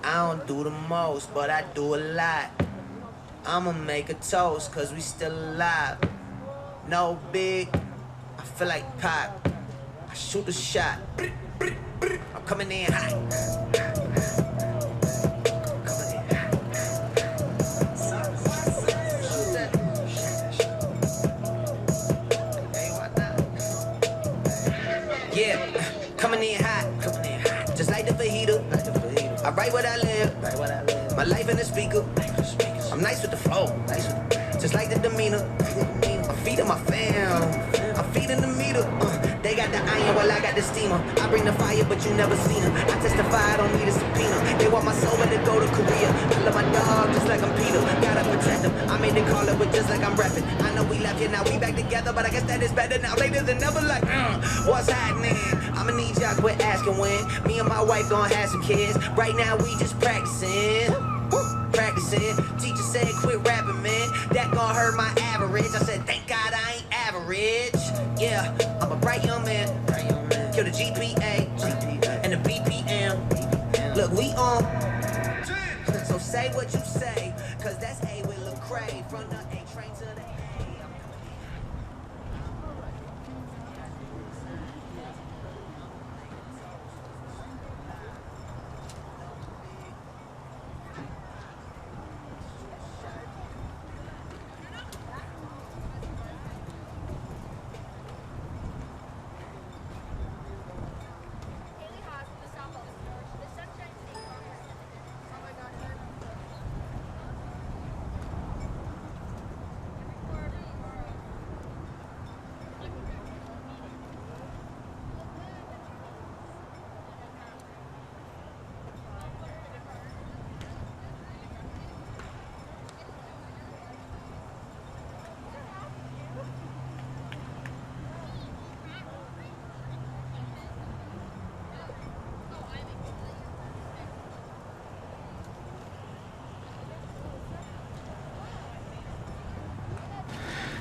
I don't do the most, but I do a lot. I'ma make a toast, cause we still alive. No big, I feel like pop. I shoot a shot. I'm coming in hot. Yeah, coming in hot, just like the fajita. I write what I live, my life in the speaker. I'm nice with the flow, just like the demeanor. I'm feeding my fam, I'm feeding the meter. They got the iron while I got the steamer. I bring the fire, but you never seen her. I testify, I don't need a subpoena. They want my soul, but they go to Korea. I love my dog just like I'm Peter. Gotta protect them. I made the call it with just like I'm repping. I know we left here, now we back together, but I guess that is better now. Later than never, like, what's happening? I'ma need y'all quit asking when. Me and my wife gonna have some kids. Right now we just practicing. Practicing. Teacher said quit rapping, man. That gon' hurt my average. I said thank God I ain't average. Yeah, I'm a bright young man. Kill the GPA and the BPM. Look, we on. So say what you say, cause that's A with Lecrae. From the A train to the A.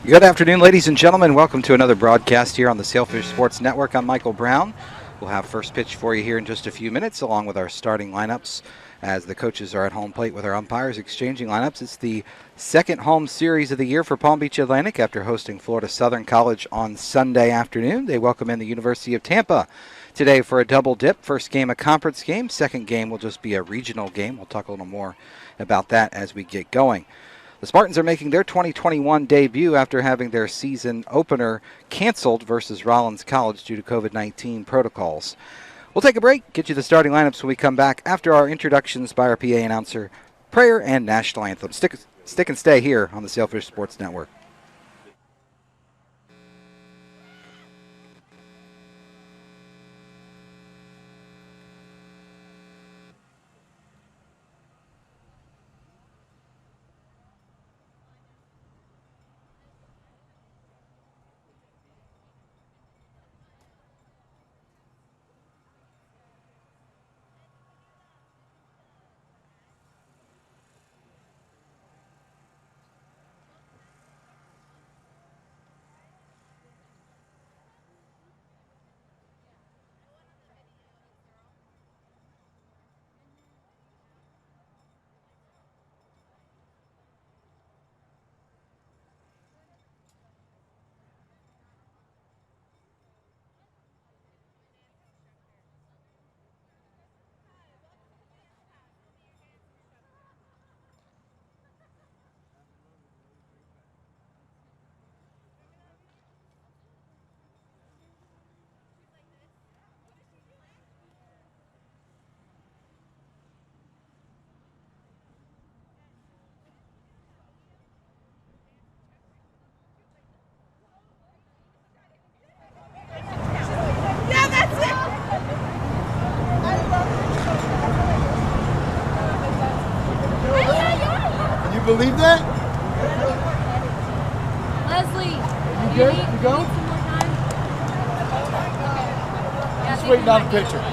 Good afternoon, ladies and gentlemen. Welcome to another broadcast here on the Sailfish Sports Network. I'm Michael Brown. We'll have first pitch for you here in just a few minutes, along with our starting lineups as the coaches are at home plate with our umpires exchanging lineups. It's the second home series of the year for Palm Beach Atlantic after hosting Florida Southern College on Sunday afternoon. They welcome in the University of Tampa today for a double dip. First game a conference game. Second game will just be a regional game. We'll talk a little more about that as we get going. The Spartans are making their 2021 debut after having their season opener canceled versus Rollins College due to COVID-19 protocols. We'll take a break, get you the starting lineups when we come back after our introductions by our PA announcer, prayer, and national anthem. Stick and stay here on the Sailfish Sports Network. Believe that? Leslie, You good? You go? need some more time? Yeah, Just waiting on a picture.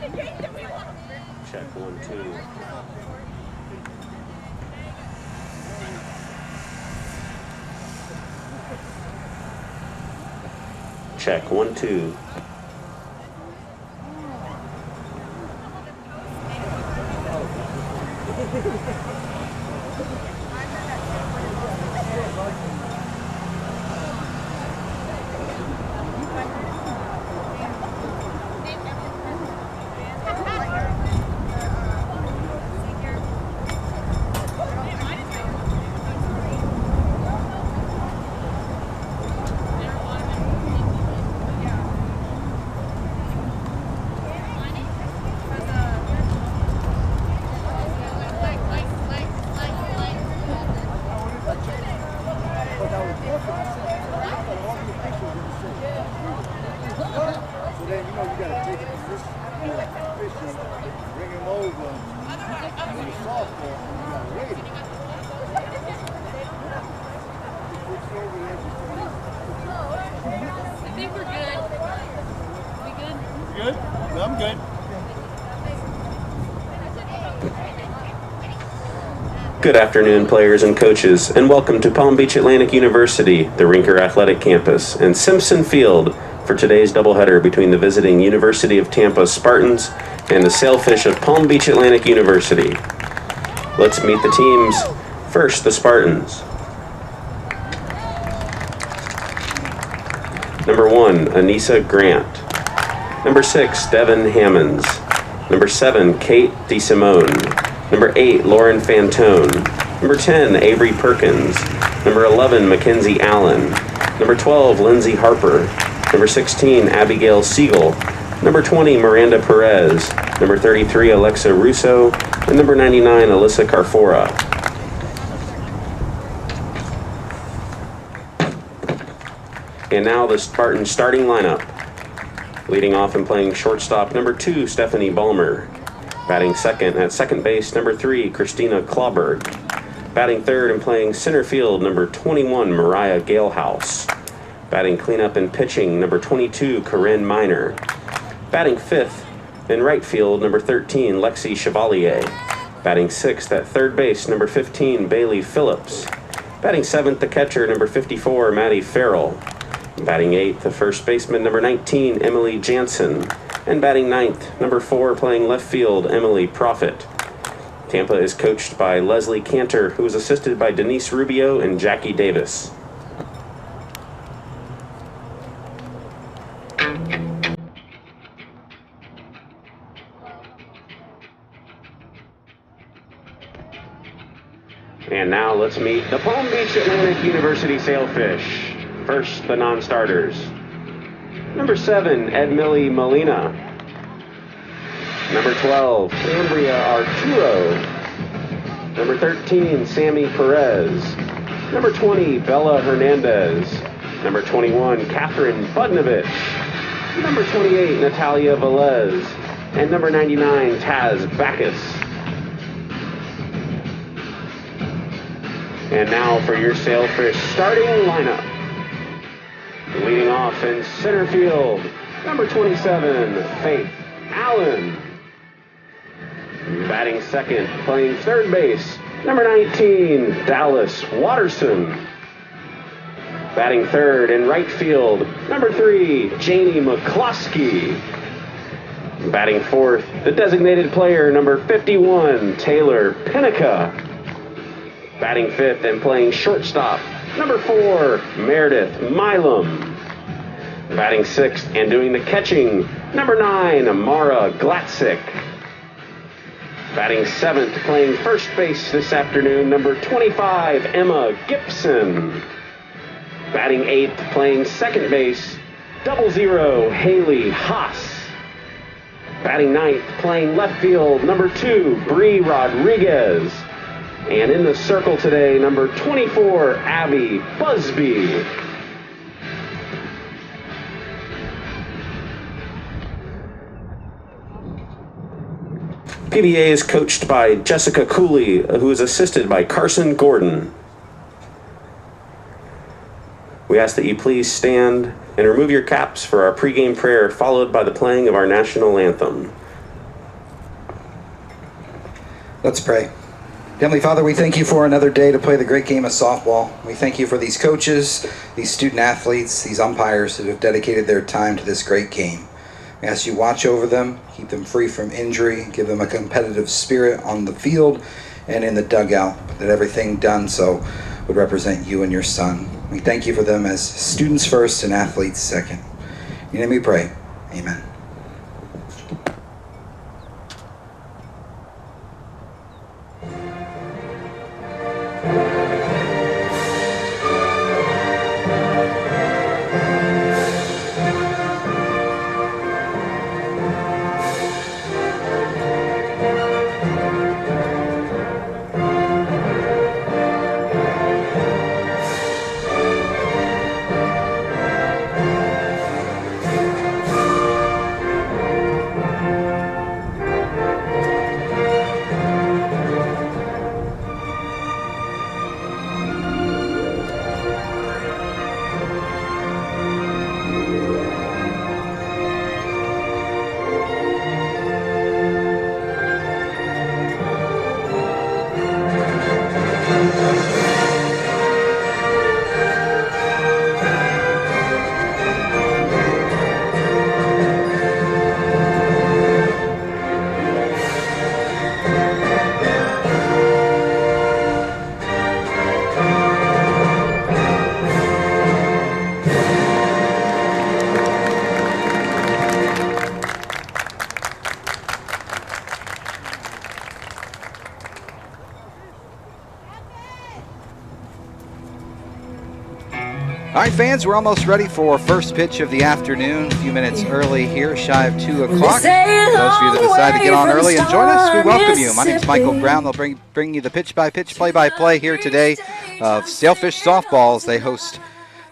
Check 1, 2. Check 1, 2. I'm good. Good afternoon, players and coaches, and welcome to Palm Beach Atlantic University, the Rinker Athletic Campus, and Simpson Field for today's doubleheader between the visiting University of Tampa Spartans and the Sailfish of Palm Beach Atlantic University. Let's meet the teams. First, the Spartans. Number 1, Anissa Grant. Number 6, Devin Hammonds. Number 7, Kate DeSimone. Number 8, Lauren Fantone. Number 10, Avery Perkins. Number 11, Mackenzie Allen. Number 12, Lindsay Harper. Number 16, Abigail Siegel. Number 20, Miranda Perez. Number 33, Alexa Russo. And number 99, Alyssa Carfora. And now the Spartans starting lineup. Leading off and playing shortstop, number 2, Stephanie Ballmer. Batting second at second base, number 3, Christina Clauberg. Batting third and playing center field, number 21, Mariah Galehouse. Batting cleanup and pitching, number 22, Corinne Miner. Batting fifth in right field, number 13, Lexi Chevalier. Batting sixth at third base, number 15, Bailey Phillips. Batting seventh, the catcher, number 54, Maddie Farrell. Batting eighth, the first baseman, number 19, Emily Jansen. And batting ninth, number 4, playing left field, Emily Profit. Tampa is coached by Leslie Cantor, who is assisted by Denise Rubio and Jackie Davis. And now let's meet the Palm Beach Atlantic University Sailfish. First, the non-starters. Number 7, Edmilly Molina. Number 12, Cambria Arturo. Number 13, Sammy Perez. Number 20, Bella Hernandez. Number 21, Catherine Budnovich. Number 28, Natalia Velez. And number 99, Taz Backus. And now for your Sailfish starting lineup. Leading off in center field, number 27, Faith Allen. Batting second, playing third base, number 19, Dallas Watterson. Batting third in right field, number 3, Janie McCloskey. Batting fourth, the designated player, number 51, Taylor Pinnica. Batting fifth and playing shortstop, number 4, Meredith Milam. Batting sixth and doing the catching, number 9, Mara Glatzik. Batting seventh, playing first base this afternoon, number 25, Emma Gibson. Batting eighth, playing second base, 00, Haley Haas. Batting ninth, playing left field, number 2, Bree Rodriguez. And in the circle today, number 24, Abby Busby. PBA is coached by Jessica Cooley, who is assisted by Carson Gordon. We ask that you please stand and remove your caps for our pregame prayer, followed by the playing of our national anthem. Let's pray. Heavenly Father, we thank you for another day to play the great game of softball. We thank you for these coaches, these student athletes, these umpires who have dedicated their time to this great game. We ask you watch over them, keep them free from injury, give them a competitive spirit on the field and in the dugout, that everything done so would represent you and your son. We thank you for them as students first and athletes second. In your name we pray. Amen. All right, fans, we're almost ready for first pitch of the afternoon. A few minutes early here, shy of 2 o'clock. Those of you that decide to get on early and join us, we welcome you. My name is Michael Brown. They'll bring you the pitch-by-pitch, play-by-play here today of Sailfish Softball as they host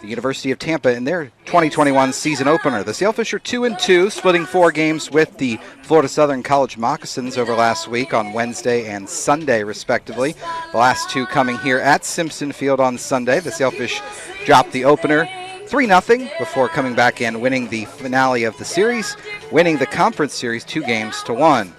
the University of Tampa in their 2021 season opener. The Sailfish are 2-2, splitting 4 games with the Florida Southern College Moccasins over last week on Wednesday and Sunday, respectively. The last 2 coming here at Simpson Field on Sunday. The Sailfish dropped the opener 3-0 before coming back and winning the finale of the series, winning the conference series 2-1.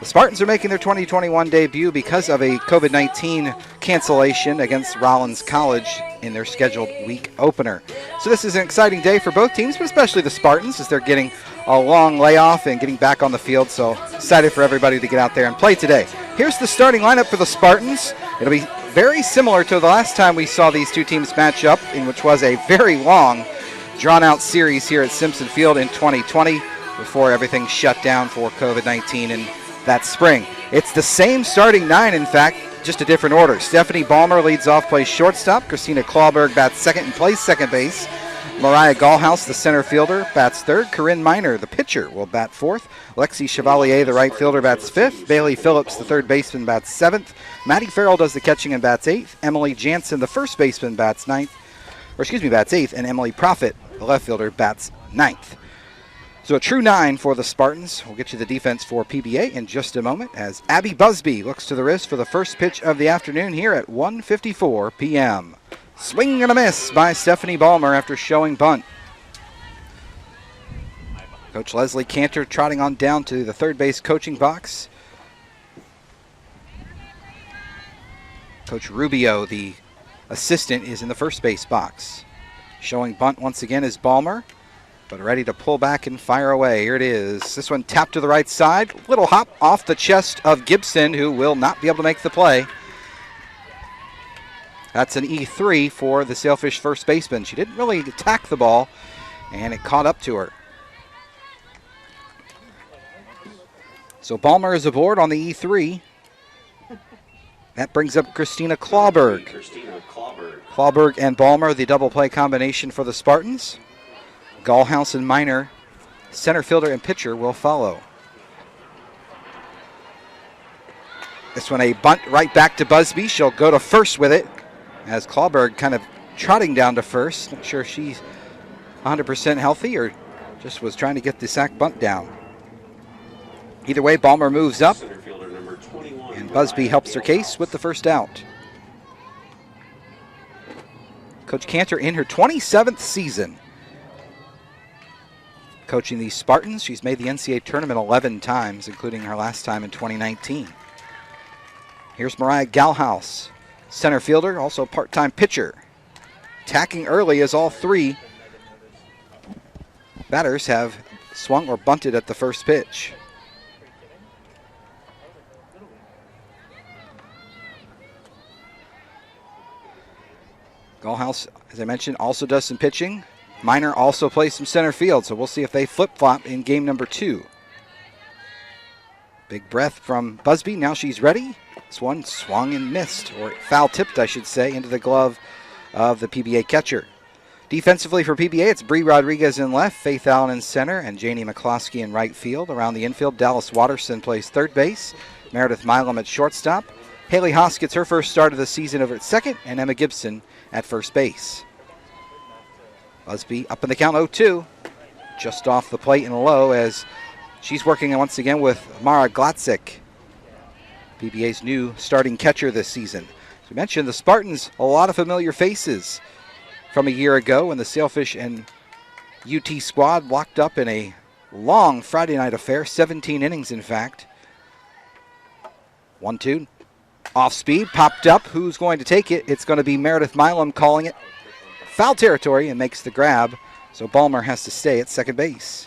The Spartans are making their 2021 debut because of a COVID-19 cancellation against Rollins College in their scheduled week opener. So this is an exciting day for both teams, but especially the Spartans as they're getting a long layoff and getting back on the field. So excited for everybody to get out there and play today. Here's the starting lineup for the Spartans. It'll be very similar to the last time we saw these two teams match up, in which was a very long, drawn-out series here at Simpson Field in 2020 before everything shut down for COVID-19 and that spring. It's the same starting 9, in fact, just a different order. Stephanie Balmer leads off, plays shortstop. Christina Clawberg bats second and plays second base. Mariah Gallhouse, the center fielder, bats third. Corinne Miner, the pitcher, will bat fourth. Lexi Chevalier, the right fielder, bats fifth. Bailey Phillips, the third baseman, bats seventh. Maddie Farrell does the catching and bats eighth. Emily Jansen, the first baseman, bats eighth. And Emily Profit, the left fielder, bats ninth. So a true 9 for the Spartans. We'll get you the defense for PBA in just a moment as Abby Busby looks to the wrist for the first pitch of the afternoon here at 1:54 p.m. Swing and a miss by Stephanie Balmer after showing bunt. Coach Leslie Cantor trotting on down to the third base coaching box. Coach Rubio, the assistant, is in the first base box. Showing bunt once again is Balmer, but ready to pull back and fire away. Here it is. This one tapped to the right side. Little hop off the chest of Gibson, who will not be able to make the play. That's an E3 for the Sailfish first baseman. She didn't really attack the ball, and it caught up to her. So Balmer is aboard on the E3. That brings up Christina Clawberg. Clawberg and Balmer, the double play combination for the Spartans. Gallhouse and Miner, center fielder and pitcher, will follow. This one a bunt right back to Busby. She'll go to first with it as Clawberg kind of trotting down to first. Not sure if she's 100% healthy or just was trying to get the sac bunt down. Either way, Balmer moves up and Busby helps her case with the first out. Coach Cantor in her 27th season coaching the Spartans. She's made the NCAA tournament 11 times, including her last time in 2019. Here's Mariah Galhouse, center fielder, also part-time pitcher. Attacking early as all three batters have swung or bunted at the first pitch. Galhouse, as I mentioned, also does some pitching. Miner also plays some center field, so we'll see if they flip-flop in game number 2. Big breath from Busby. Now she's ready. This one swung and missed, or foul-tipped, I should say, into the glove of the PBA catcher. Defensively for PBA, it's Bree Rodriguez in left, Faith Allen in center, and Janie McCloskey in right field. Around the infield, Dallas Watterson plays third base, Meredith Milam at shortstop. Haley Haas gets her first start of the season over at second, and Emma Gibson at first base. Busby up in the count 0-2, just off the plate and low as she's working once again with Mara Glatzik, PBA's new starting catcher this season. As we mentioned, the Spartans, a lot of familiar faces from a year ago when the Sailfish and UT squad locked up in a long Friday night affair, 17 innings in fact. 1-2, off speed, popped up. Who's going to take it? It's going to be Meredith Milam calling it foul territory and makes the grab, so Ballmer has to stay at second base.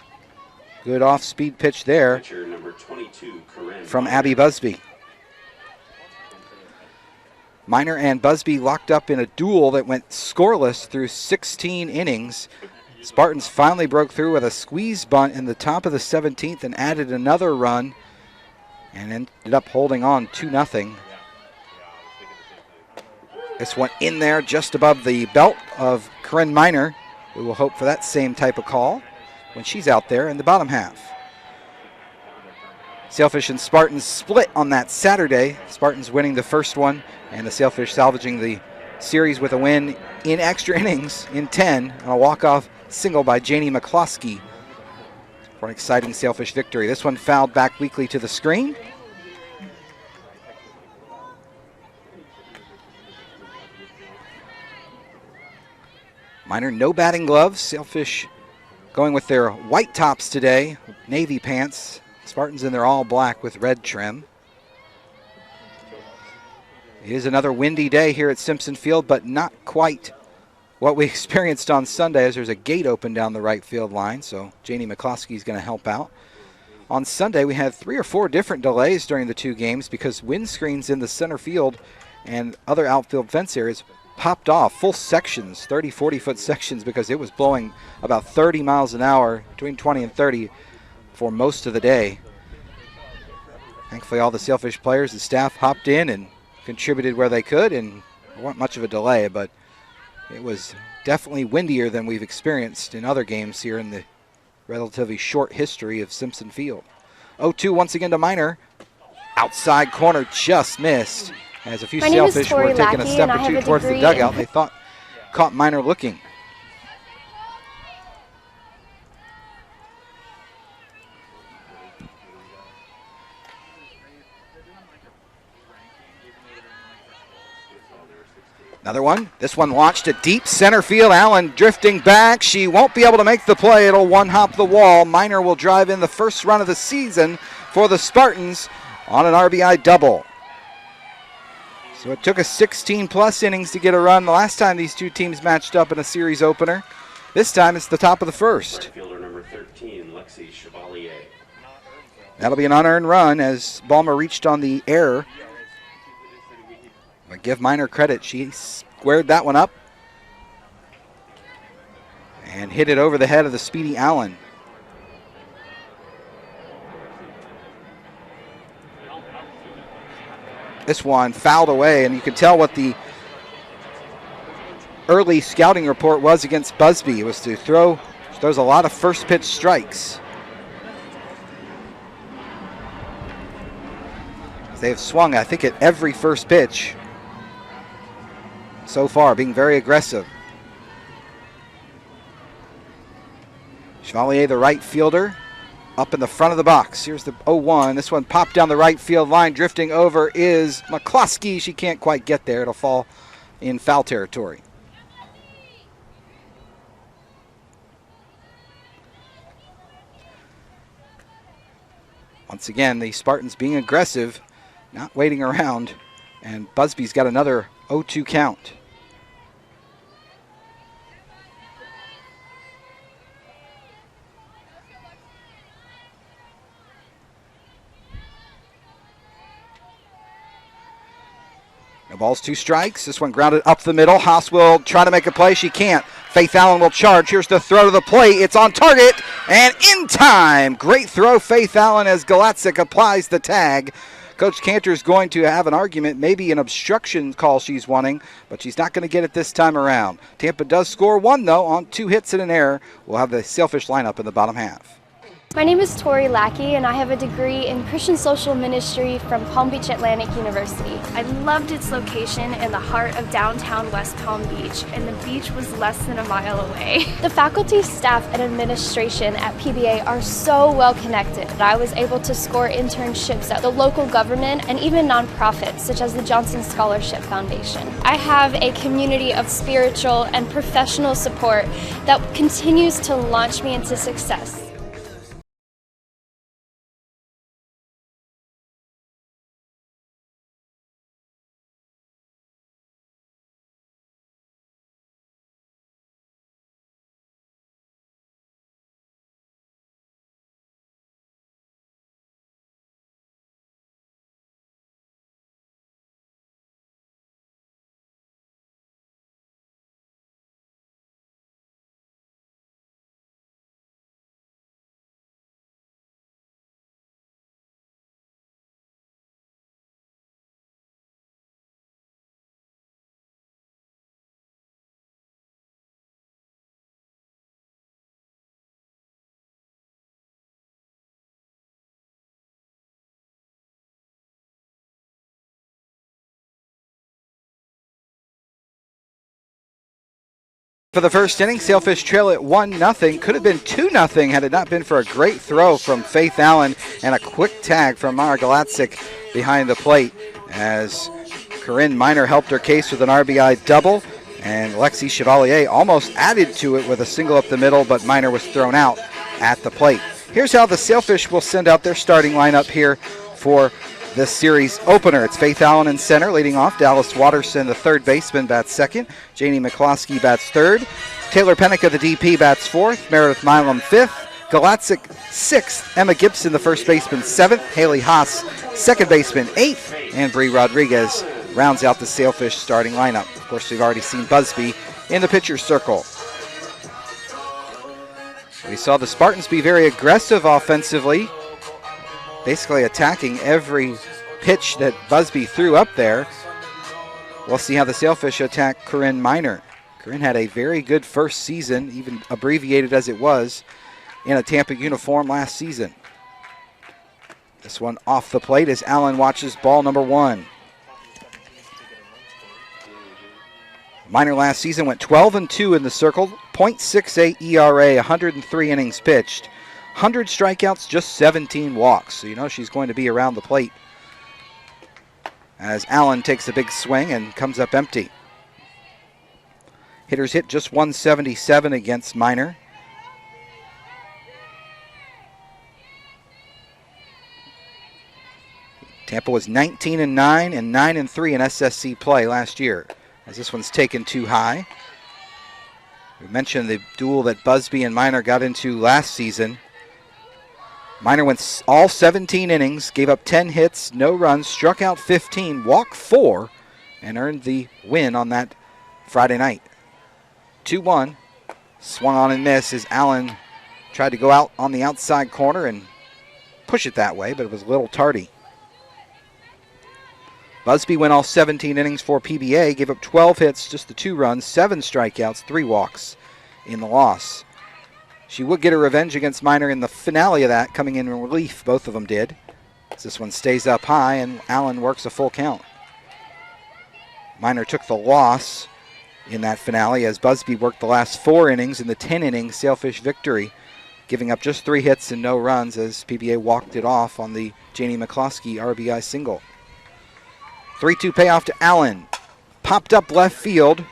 Good off-speed pitch there from Abby Busby. Miner and Busby locked up in a duel that went scoreless through 16 innings. Spartans finally broke through with a squeeze bunt in the top of the 17th and added another run and ended up holding on 2-0. This one in there just above the belt of Corinne Miner. We will hope for that same type of call when she's out there in the bottom half. Sailfish and Spartans split on that Saturday. Spartans winning the first one, and the Sailfish salvaging the series with a win in extra innings in 10 on a walk-off single by Janie McCloskey for an exciting Sailfish victory. This one fouled back weakly to the screen. Miner, no batting gloves. Sailfish going with their white tops today, navy pants. Spartans in their all black with red trim. It is another windy day here at Simpson Field, but not quite what we experienced on Sunday as there's a gate open down the right field line, so Janie McCloskey is going to help out. On Sunday, we had 3 or 4 different delays during the 2 games because windscreens in the center field and other outfield fence areas popped off full sections, 30, 40-foot sections, because it was blowing about 30 miles an hour, between 20 and 30, for most of the day. Thankfully, all the Sailfish players and staff hopped in and contributed where they could, and there wasn't much of a delay, but it was definitely windier than we've experienced in other games here in the relatively short history of Simpson Field. 0-2 once again to Miner. Outside corner just missed. As a few Sailfish were taking a step or two towards the dugout, they thought caught Miner looking. Another one. This one launched to deep center field. Allen drifting back. She won't be able to make the play. It'll one-hop the wall. Miner will drive in the first run of the season for the Spartans on an RBI double. So it took us 16-plus innings to get a run the last time these two teams matched up in a series opener. This time it's the top of the first. Right fielder number 13, Lexi Chevalier. That'll be an unearned run as Ballmer reached on the error. But give Miner credit. She squared that one up and hit it over the head of the speedy Allen. This one fouled away, and you can tell what the early scouting report was against Busby. It was to throws a lot of first pitch strikes. They have swung, I think, at every first pitch so far, being very aggressive. Chevalier, the right fielder, up in the front of the box. Here's the 0-1. This one popped down the right field line. Drifting over is McCloskey. She can't quite get there. It'll fall in foul territory. Once again, the Spartans being aggressive, not waiting around. And Busby's got another 0-2 count. The ball's 2 strikes. This one grounded up the middle. Haas will try to make a play. She can't. Faith Allen will charge. Here's the throw to the plate. It's on target and in time. Great throw, Faith Allen, as Galatzik applies the tag. Coach Cantor's going to have an argument, maybe an obstruction call she's wanting, but she's not going to get it this time around. Tampa does score 1, though, on 2 hits and an error. We'll have the Sailfish lineup in the bottom half. My name is Tori Lackey, and I have a degree in Christian Social Ministry from Palm Beach Atlantic University. I loved its location in the heart of downtown West Palm Beach, and the beach was less than a mile away. The faculty, staff, and administration at PBA are so well connected that I was able to score internships at the local government and even nonprofits such as the Johnson Scholarship Foundation. I have a community of spiritual and professional support that continues to launch me into success. For the first inning, Sailfish trail at 1-0. Could have been 2-0 had it not been for a great throw from Faith Allen and a quick tag from Mara Galatzik behind the plate as Corinne Miner helped her case with an RBI double, and Lexi Chevalier almost added to it with a single up the middle, but Miner was thrown out at the plate. Here's how the Sailfish will send out their starting lineup here for this series opener. It's Faith Allen in center, leading off. Dallas Watterson, the third baseman, bats second. Janie McCloskey bats third. Taylor Pennica, the DP, bats fourth. Meredith Milam, fifth. Galatzik, sixth. Emma Gibson, the first baseman, seventh. Haley Haas, second baseman, eighth. And Bree Rodriguez rounds out the Sailfish starting lineup. Of course, we've already seen Busby in the pitcher's circle. We saw the Spartans be very aggressive offensively, basically attacking every pitch that Busby threw up there. We'll see how the Sailfish attack Corinne Miner. Corinne had a very good first season, even abbreviated as it was, in a Tampa uniform last season. This one off the plate as Allen watches ball number 1. Miner last season went 12-2 in the circle, .68 ERA, 103 innings pitched. 100 strikeouts, just 17 walks. So you know she's going to be around the plate as Allen takes a big swing and comes up empty. Hitters hit just 177 against Miner. Tampa was 19-9 and 9-3 in SSC play last year, as this one's taken too high. We mentioned the duel that Busby and Miner got into last season. Miner went all 17 innings, gave up 10 hits, no runs, struck out 15, walked 4, and earned the win on that Friday night. 2-1, swung on and missed as Allen tried to go out on the outside corner and push it that way, but it was a little tardy. Busby went all 17 innings for PBA, gave up 12 hits, just the 2 runs, 7 strikeouts, 3 walks in the loss. She would get her revenge against Miner in the finale of that, coming in relief, both of them did. This one stays up high, and Allen works a full count. Miner took the loss in that finale as Busby worked the last 4 innings in the 10-inning Sailfish victory, giving up just 3 hits and no runs as PBA walked it off on the Janie McCloskey RBI single. 3-2 payoff to Allen. Popped up left field.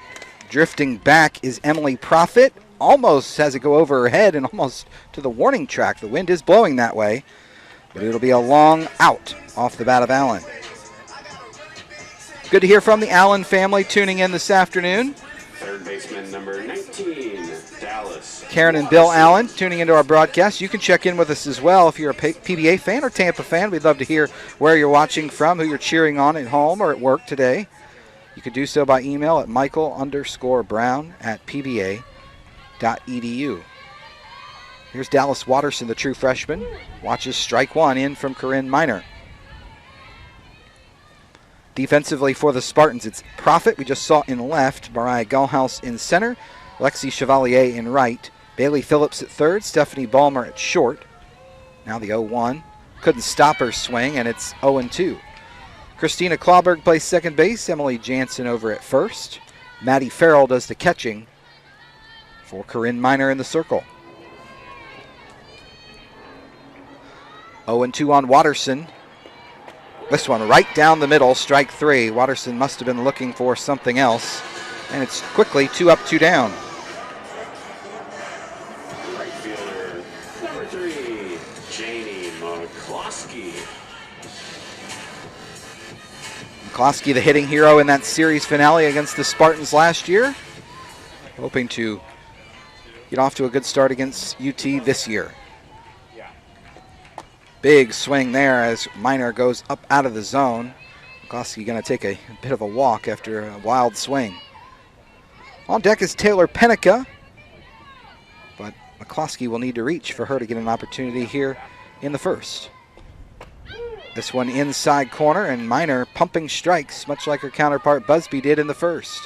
Drifting back is Emily Profit. Almost has it go over her head and almost to the warning track. The wind is blowing that way, but it'll be a long out off the bat of Allen. Good to hear from the Allen family tuning in this afternoon. Third baseman number 19, Dallas. Karen and Bill Allen tuning into our broadcast. You can check in with us as well if you're a PBA fan or Tampa fan. We'd love to hear where you're watching from, who you're cheering on at home or at work today. You can do so by email at michael_brown@pba.edu. Here's Dallas Watterson, the true freshman. Watches strike one in from Corinne Miner. Defensively for the Spartans, it's Profit, we just saw in left, Mariah Gullhouse in center, Lexi Chevalier in right, Bailey Phillips at third, Stephanie Ballmer at short. Now the 0-1. Couldn't stop her swing, and it's 0-2. Christina Clawberg plays second base, Emily Jansen over at first. Maddie Farrell does the catching for Corinne Miner in the circle. 0-2 on Watterson. This one right down the middle, strike three. Watterson must have been looking for something else. And it's quickly 2 up, 2 down. Right fielder number 3, Janie McCloskey. McCloskey, the hitting hero in that series finale against the Spartans last year. Hoping to get off to a good start against UT this year. Big swing there as Miner goes up out of the zone. McCloskey going to take a bit of a walk after a wild swing. On deck is Taylor Pennica, but McCloskey will need to reach for her to get an opportunity here in the first. This one inside corner, and Miner pumping strikes, much like her counterpart Busby did in the first.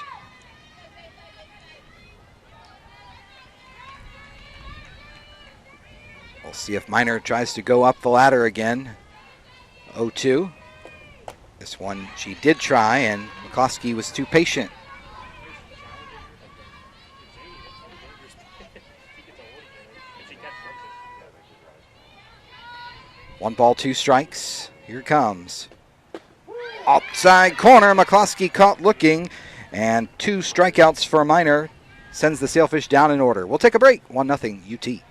We'll see if Miner tries to go up the ladder again. 0-2. This one she did try, and McCloskey was too patient. One ball, 2 strikes. Here it comes. Outside corner, McCloskey caught looking, and 2 strikeouts for Miner. Sends the Sailfish down in order. We'll take a break. 1-0 UT.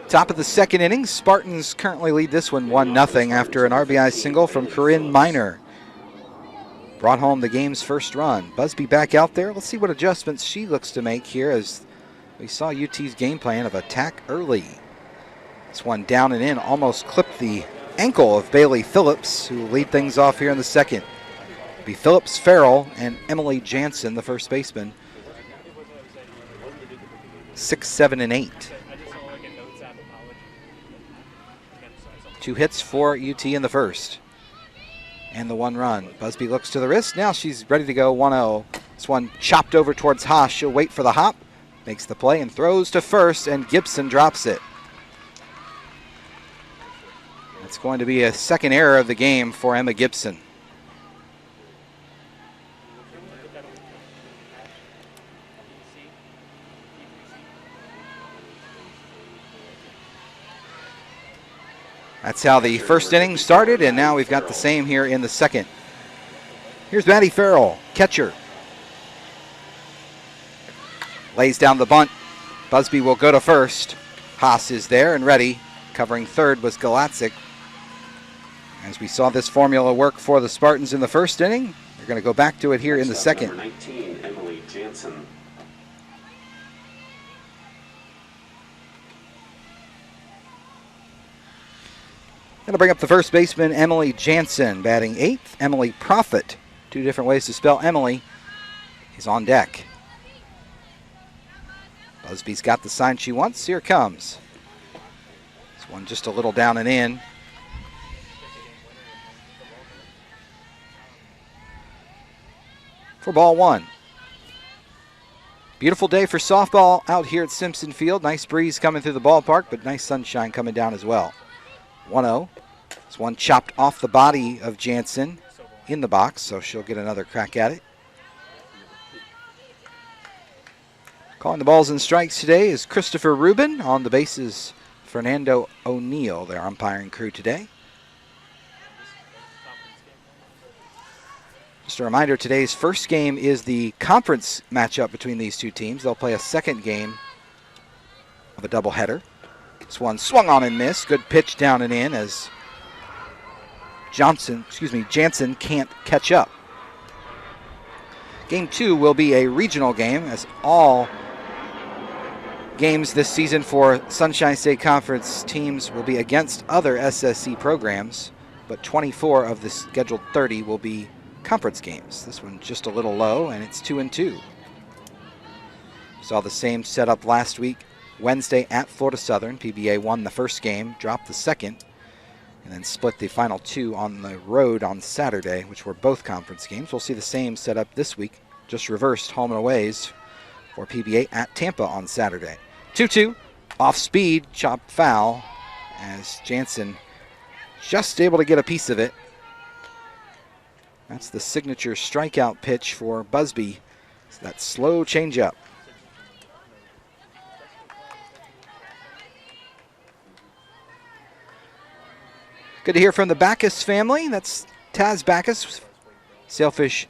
Top of the second inning, Spartans currently lead this one 1-0 after an RBI single from Corinne Miner. Brought home the game's first run. Busby back out there. Let's see what adjustments she looks to make here as we saw UT's game plan of attack early. This one down and in, almost clipped the ankle of Bailey Phillips, who will lead things off here in the second. It'll be Phillips, Farrell, and Emily Jansen, the first baseman. 6, 7, and 8. 2 hits for UT in the first. And the 1 run. Busby looks to the wrist. Now she's ready to go 1-0. This one chopped over towards Haas. She'll wait for the hop. Makes the play and throws to first, and Gibson drops it. It's going to be a second error of the game for Emma Gibson. That's how the first inning started, and now we've got the same here in the second. Here's Maddie Farrell, catcher. lays down the bunt. Busby will go to first. Haas is there and ready. Covering third was Galatzik. As we saw this formula work for the Spartans in the first inning, they're going to go back to it here in the second. Number 19, Emily Jansen. Going to bring up the first baseman, Emily Jansen, batting eighth. Emily Profit, two different ways to spell Emily, is on deck. Busby's got the sign she wants. Here it comes. This one just a little down and in. For ball one. Beautiful day for softball out here at Simpson Field. Nice breeze coming through the ballpark, but nice sunshine coming down as well. 1-0. This one chopped off the body of Jansen in the box, so she'll get another crack at it. Calling the balls and strikes today is Christopher Rubin. On the bases, Fernando O'Neill, their umpiring crew today. Just a reminder, today's first game is the conference matchup between these two teams. They'll play a second game of a doubleheader. This one swung on and missed. Good pitch down and in as Jansen can't catch up. Game two will be a regional game, as all games this season for Sunshine State Conference teams will be against other SSC programs, but 24 of the scheduled 30 will be conference games. This one just a little low, and it's 2-2. Saw the same setup last week. Wednesday at Florida Southern. PBA won the first game, dropped the second, and then split the final two on the road on Saturday, which were both conference games. We'll see the same setup this week, just reversed home and aways for PBA at Tampa on Saturday. 2-2, off speed, chop foul, as Jansen just able to get a piece of it. That's the signature strikeout pitch for Busby. It's that slow changeup. Good to hear from the Backus family. That's Taz Backus, Sailfish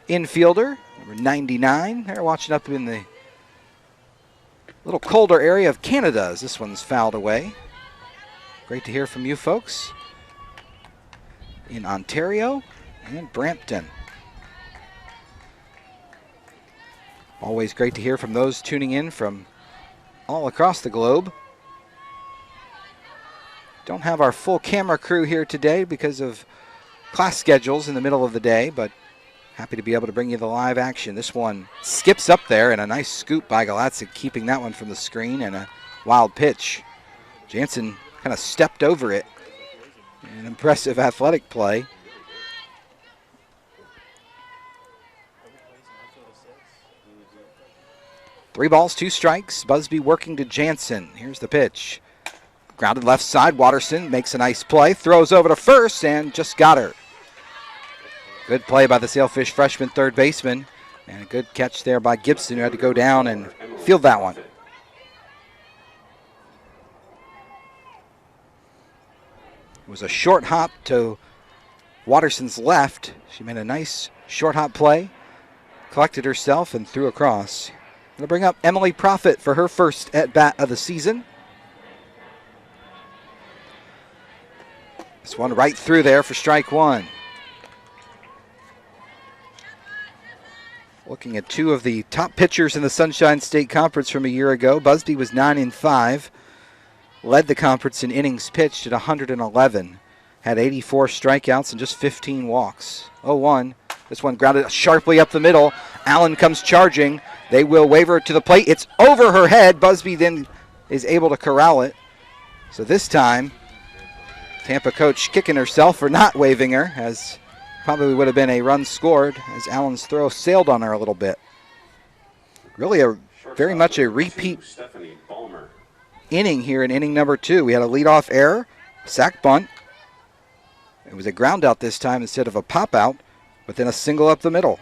infielder, number 99. They're watching up in the little colder area of Canada as this one's fouled away. Great to hear from you folks in Ontario and Brampton. Always great to hear from those tuning in from all across the globe. Don't have our full camera crew here today because of class schedules in the middle of the day, but happy to be able to bring you the live action. This one skips up there, and a nice scoop by Galatzik, keeping that one from the screen, and a wild pitch. Jansen kind of stepped over it. An impressive athletic play. Three balls, two strikes. Busby working to Jansen. Here's the pitch. Grounded left side. Watterson makes a nice play. Throws over to first and just got her. Good play by the Sailfish freshman third baseman. And a good catch there by Gibson, who had to go down and field that one. It was a short hop to Watterson's left. She made a nice short hop play. Collected herself and threw across. Going to bring up Emily Profit for her first at-bat of the season. This one right through there for strike one. Looking at two of the top pitchers in the Sunshine State Conference from a year ago. Busby was 9-5. Led the conference in innings pitched at 111. Had 84 strikeouts and just 15 walks. 0-1. This one grounded sharply up the middle. Allen comes charging. They will waver to the plate. It's over her head. Busby then is able to corral it. So this time, Tampa coach kicking herself for not waving her, as probably would have been a run scored as Allen's throw sailed on her a little bit. Really very much a repeat inning here in inning number two. We had a leadoff error, sac bunt. It was a ground out this time instead of a pop out, but then a single up the middle.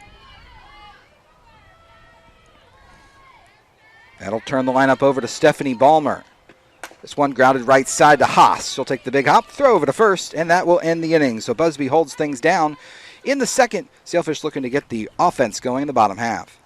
That'll turn the lineup over to Stephanie Ballmer. This one grounded right side to Haas. She'll take the big hop, throw over to first, and that will end the inning. So Busby holds things down in the second. Sailfish looking to get the offense going in the bottom half.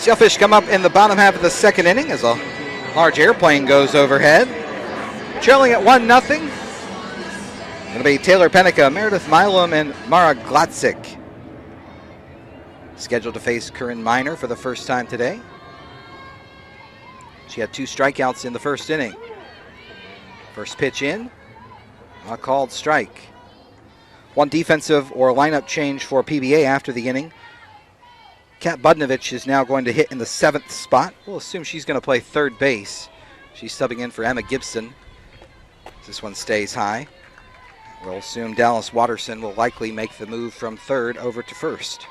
Sailfish come up in the bottom half of the second inning as a large airplane goes overhead. Trailing at 1-0. It'll be Taylor Pennica, Meredith Milam, and Mara Glatzik. Scheduled to face Corinne Miner for the first time today. She had 2 strikeouts in the first inning. First pitch in, a called strike. 1 defensive or lineup change for PBA after the inning. Kat Budnovich is now going to hit in the 7th spot. We'll assume she's going to play third base. She's subbing in for Emma Gibson. This one stays high. We'll assume Dallas Watterson will likely make the move from third over to first.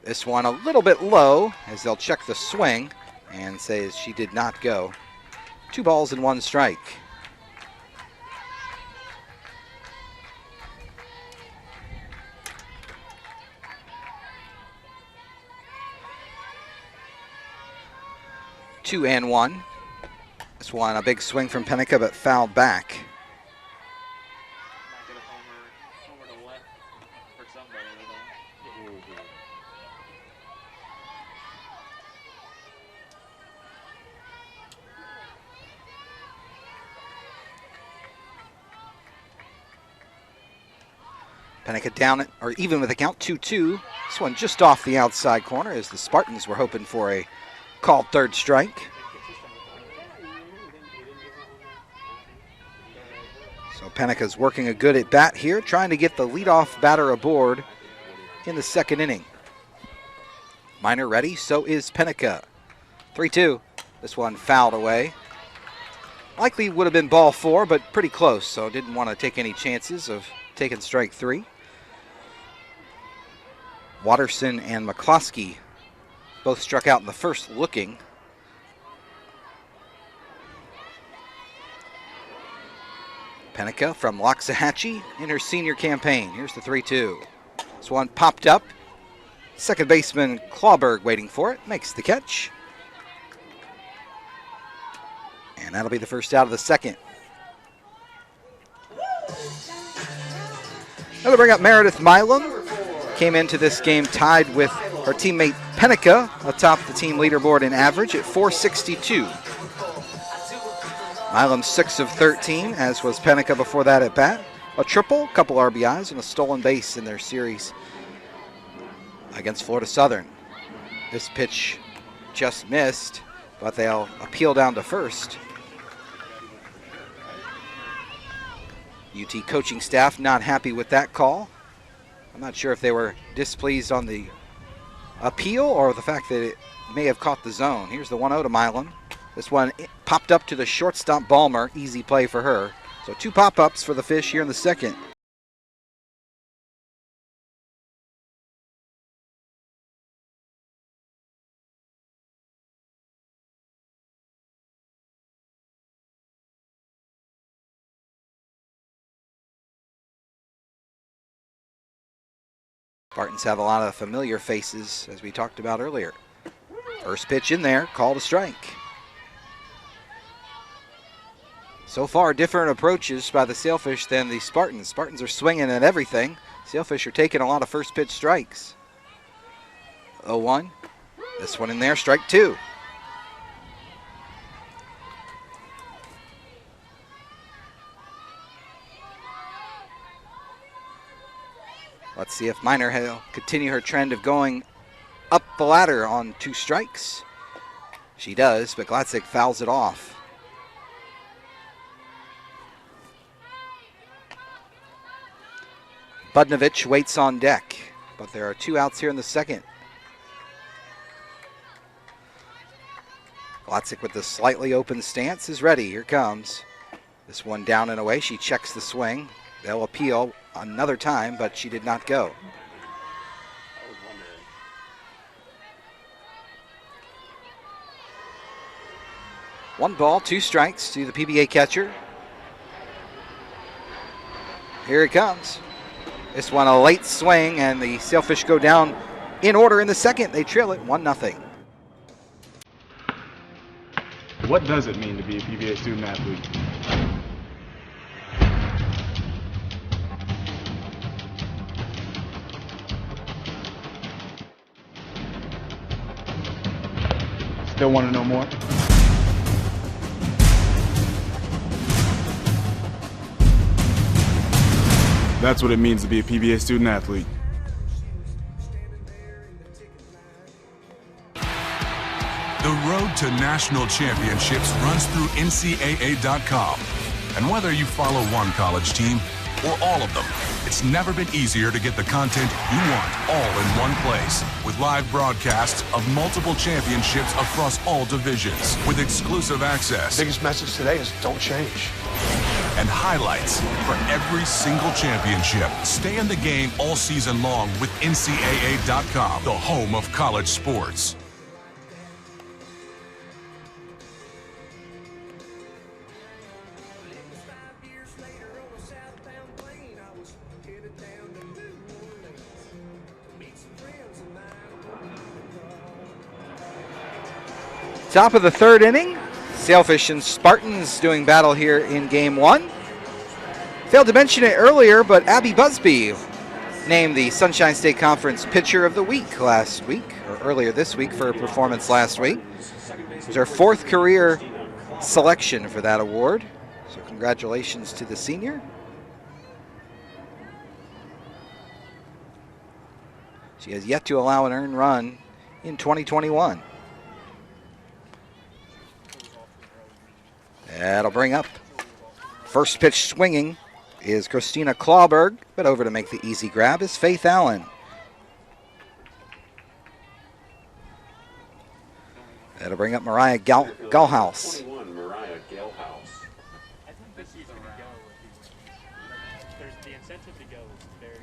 This one a little bit low as they'll check the swing and say she did not go. 2 balls and 1 strike. Two and 1. This one a big swing from Pennica but fouled back. Pennica down it, or even with the count, 2-2. This one just off the outside corner as the Spartans were hoping for a called third strike. So Pennica's working a good at bat here, trying to get the leadoff batter aboard in the second inning. Miner ready, so is Pennica. 3-2. This one fouled away. Likely would have been ball 4, but pretty close, so didn't want to take any chances of taking strike 3. Watterson and McCloskey both struck out in the first looking. Pennica from Loxahatchee in her senior campaign. Here's the 3-2. This one popped up. Second baseman Clawberg waiting for it. Makes the catch. And that'll be the first out of the second. Now to bring up Meredith Milam. Came into this game tied with her teammate Pennica atop the team leaderboard in average at 462. Milam 6 of 13, as was Pennica before that at bat. A triple, couple RBIs, and a stolen base in their series against Florida Southern. This pitch just missed, but they'll appeal down to first. UT coaching staff not happy with that call. I'm not sure if they were displeased on the appeal or the fact that it may have caught the zone. Here's the 1-0 to Milam. This one popped up to the shortstop Balmer. Easy play for her. So 2 pop-ups for the Fish here in the second. Spartans have a lot of familiar faces, as we talked about earlier. First pitch in there, called a strike. So far, different approaches by the Sailfish than the Spartans. Spartans are swinging at everything. Sailfish are taking a lot of first pitch strikes. 0-1. This one in there, strike 2. Let's see if Miner will continue her trend of going up the ladder on 2 strikes. She does, but Glatzik fouls it off. Budnovich waits on deck, but there are 2 outs here in the second. Glatzik with the slightly open stance is ready. Here comes. This one down and away. She checks the swing. They'll appeal another time, but she did not go. One ball, 2 strikes to the PBA catcher. Here it comes. This one a late swing, and the Sailfish go down in order in the second. They trail it 1-0. What does it mean to be a PBA student athlete? Still want to know more? That's what it means to be a PBA student athlete. The road to national championships runs through NCAA.com. And whether you follow one college team or all of them, it's never been easier to get the content you want all in one place. With live broadcasts of multiple championships across all divisions, with exclusive access. Biggest message today is don't change. And highlights for every single championship. Stay in the game all season long with NCAA.com, the home of college sports. Top of the third inning. Sailfish and Spartans doing battle here in game one. Failed to mention it earlier, but Abby Busby named the Sunshine State Conference Pitcher of the Week last week, or earlier this week for her performance last week. It was her fourth career selection for that award. So congratulations to the senior. She has yet to allow an earned run in 2021. That'll bring up first pitch swinging is Christina Clawberg, but over to make the easy grab is Faith Allen. That'll bring up Mariah Gallhouse. Mariah Gallhouse. I think this is going to go if there's the incentive to go is very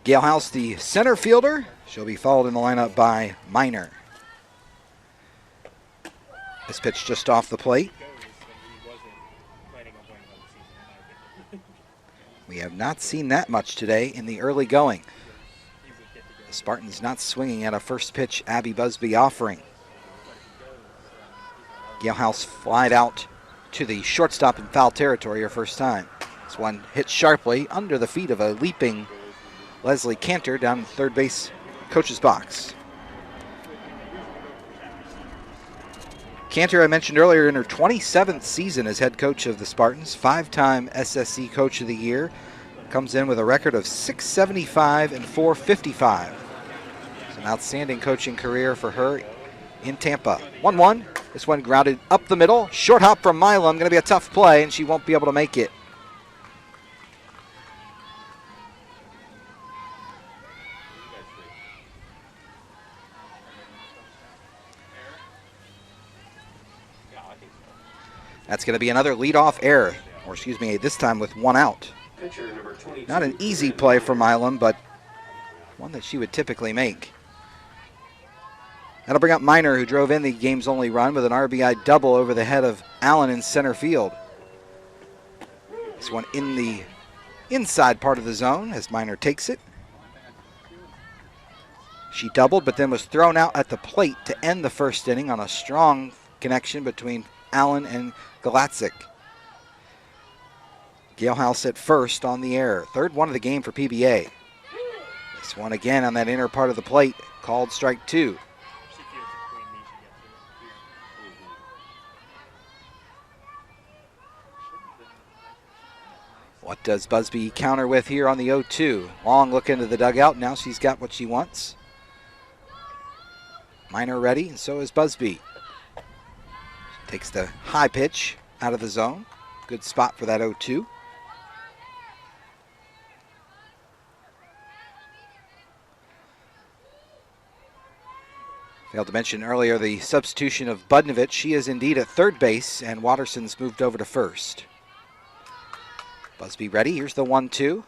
little. Gallhouse, the center fielder. She'll be followed in the lineup by Miner. This pitch just off the plate. We have not seen that much today in the early going. The Spartans not swinging at a first pitch Abby Busby offering. Galehouse flied out to the shortstop in foul territory her first time. This one hit sharply under the feet of a leaping Leslie Cantor down in third base coach's box. Cantor, I mentioned earlier, in her 27th season as head coach of the Spartans, five-time SSC Coach of the Year, comes in with a record of .675 and .455. It's an outstanding coaching career for her in Tampa. 1-1. This one grounded up the middle. Short hop from Milam. Going to be a tough play, and she won't be able to make it. That's going to be another leadoff error, or excuse me, this time with one out. Not an easy play for Milam, but one that she would typically make. That'll bring up Miner, who drove in the game's only run with an RBI double over the head of Allen in center field. This one in the inside part of the zone as Miner takes it. She doubled, but then was thrown out at the plate to end the first inning on a strong connection between Allen and Galatzik. Galehouse at first on the error. Third one of the game for PBA. This one again on that inner part of the plate, called strike two. What does Busby counter with here on the 0-2? Long look into the dugout. Now she's got what she wants. Miner ready, and so is Busby. Takes the high pitch out of the zone. Good spot for that 0-2. Failed to mention earlier the substitution of Budnovich. She is indeed at third base, and Watterson's moved over to first. Busby ready. Here's the 1-2.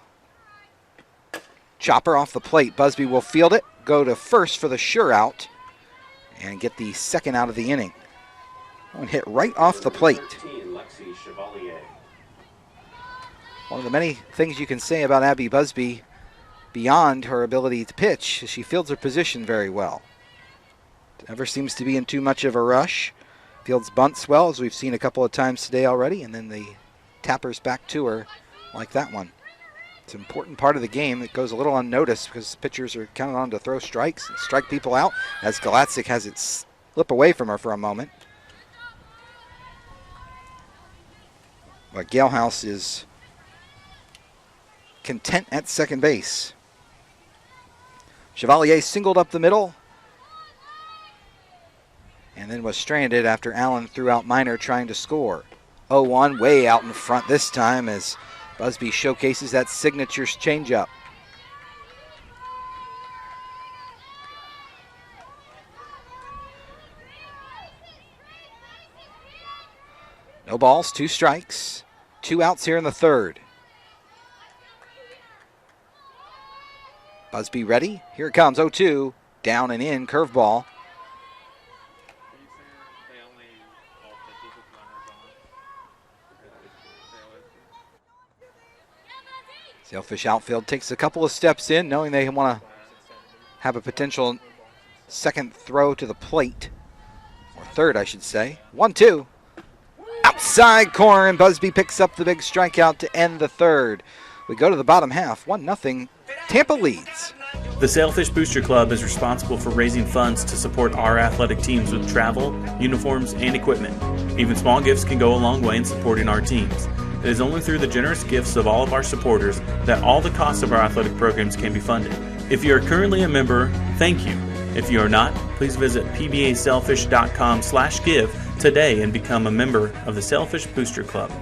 Chopper off the plate. Busby will field it, go to first for the sure out, and get the second out of the inning. One hit right off the plate. One of the many things you can say about Abby Busby beyond her ability to pitch is she fields her position very well. Never seems to be in too much of a rush. Fields bunts well, as we've seen a couple of times today already, and then the tappers back to her like that one. It's an important part of the game that goes a little unnoticed because pitchers are counted on to throw strikes and strike people out, as Galatzik has it slip away from her for a moment. But Galehouse is content at second base. Chevalier singled up the middle and then was stranded after Allen threw out Minor trying to score. 0-1, way out in front this time as Busby showcases that signature changeup. No balls, 2 strikes, 2 outs here in the third. Busby ready. Here it comes, 0-2. Down and in, curveball. Sailfish outfield takes a couple of steps in, knowing they want to have a potential second throw to the plate. Or third, I should say. 1-2. Outside corner, and Busby picks up the big strikeout to end the third. We go to the bottom half, 1-0. Tampa leads. The Sailfish Booster Club is responsible for raising funds to support our athletic teams with travel, uniforms, and equipment. Even small gifts can go a long way in supporting our teams. It is only through the generous gifts of all of our supporters that all the costs of our athletic programs can be funded. If you are currently a member, thank you. If you are not, please visit pbasailfish.com/give today and become a member of the Sailfish Booster Club.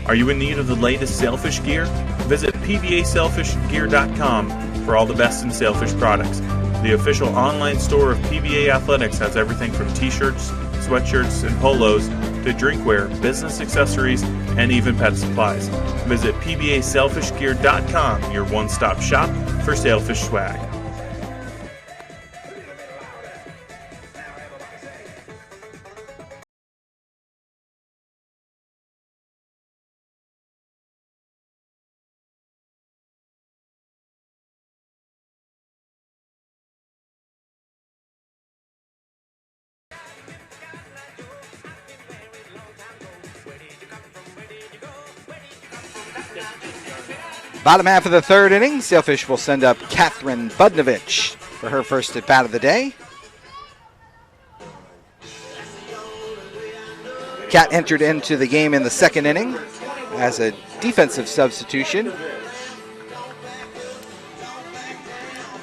Are you in need of the latest sailfish gear? Visit pbasailfishgear.com for all the best in sailfish products. The official online store of PBA Athletics has everything from t-shirts, sweatshirts, and polos to drinkware, business accessories, and even pet supplies. Visit pbasailfishgear.com, your one-stop shop for sailfish swag. Bottom half of the third inning, Sailfish will send up Catherine Budnovich for her first at bat of the day. Cat entered into the game in the second inning as a defensive substitution.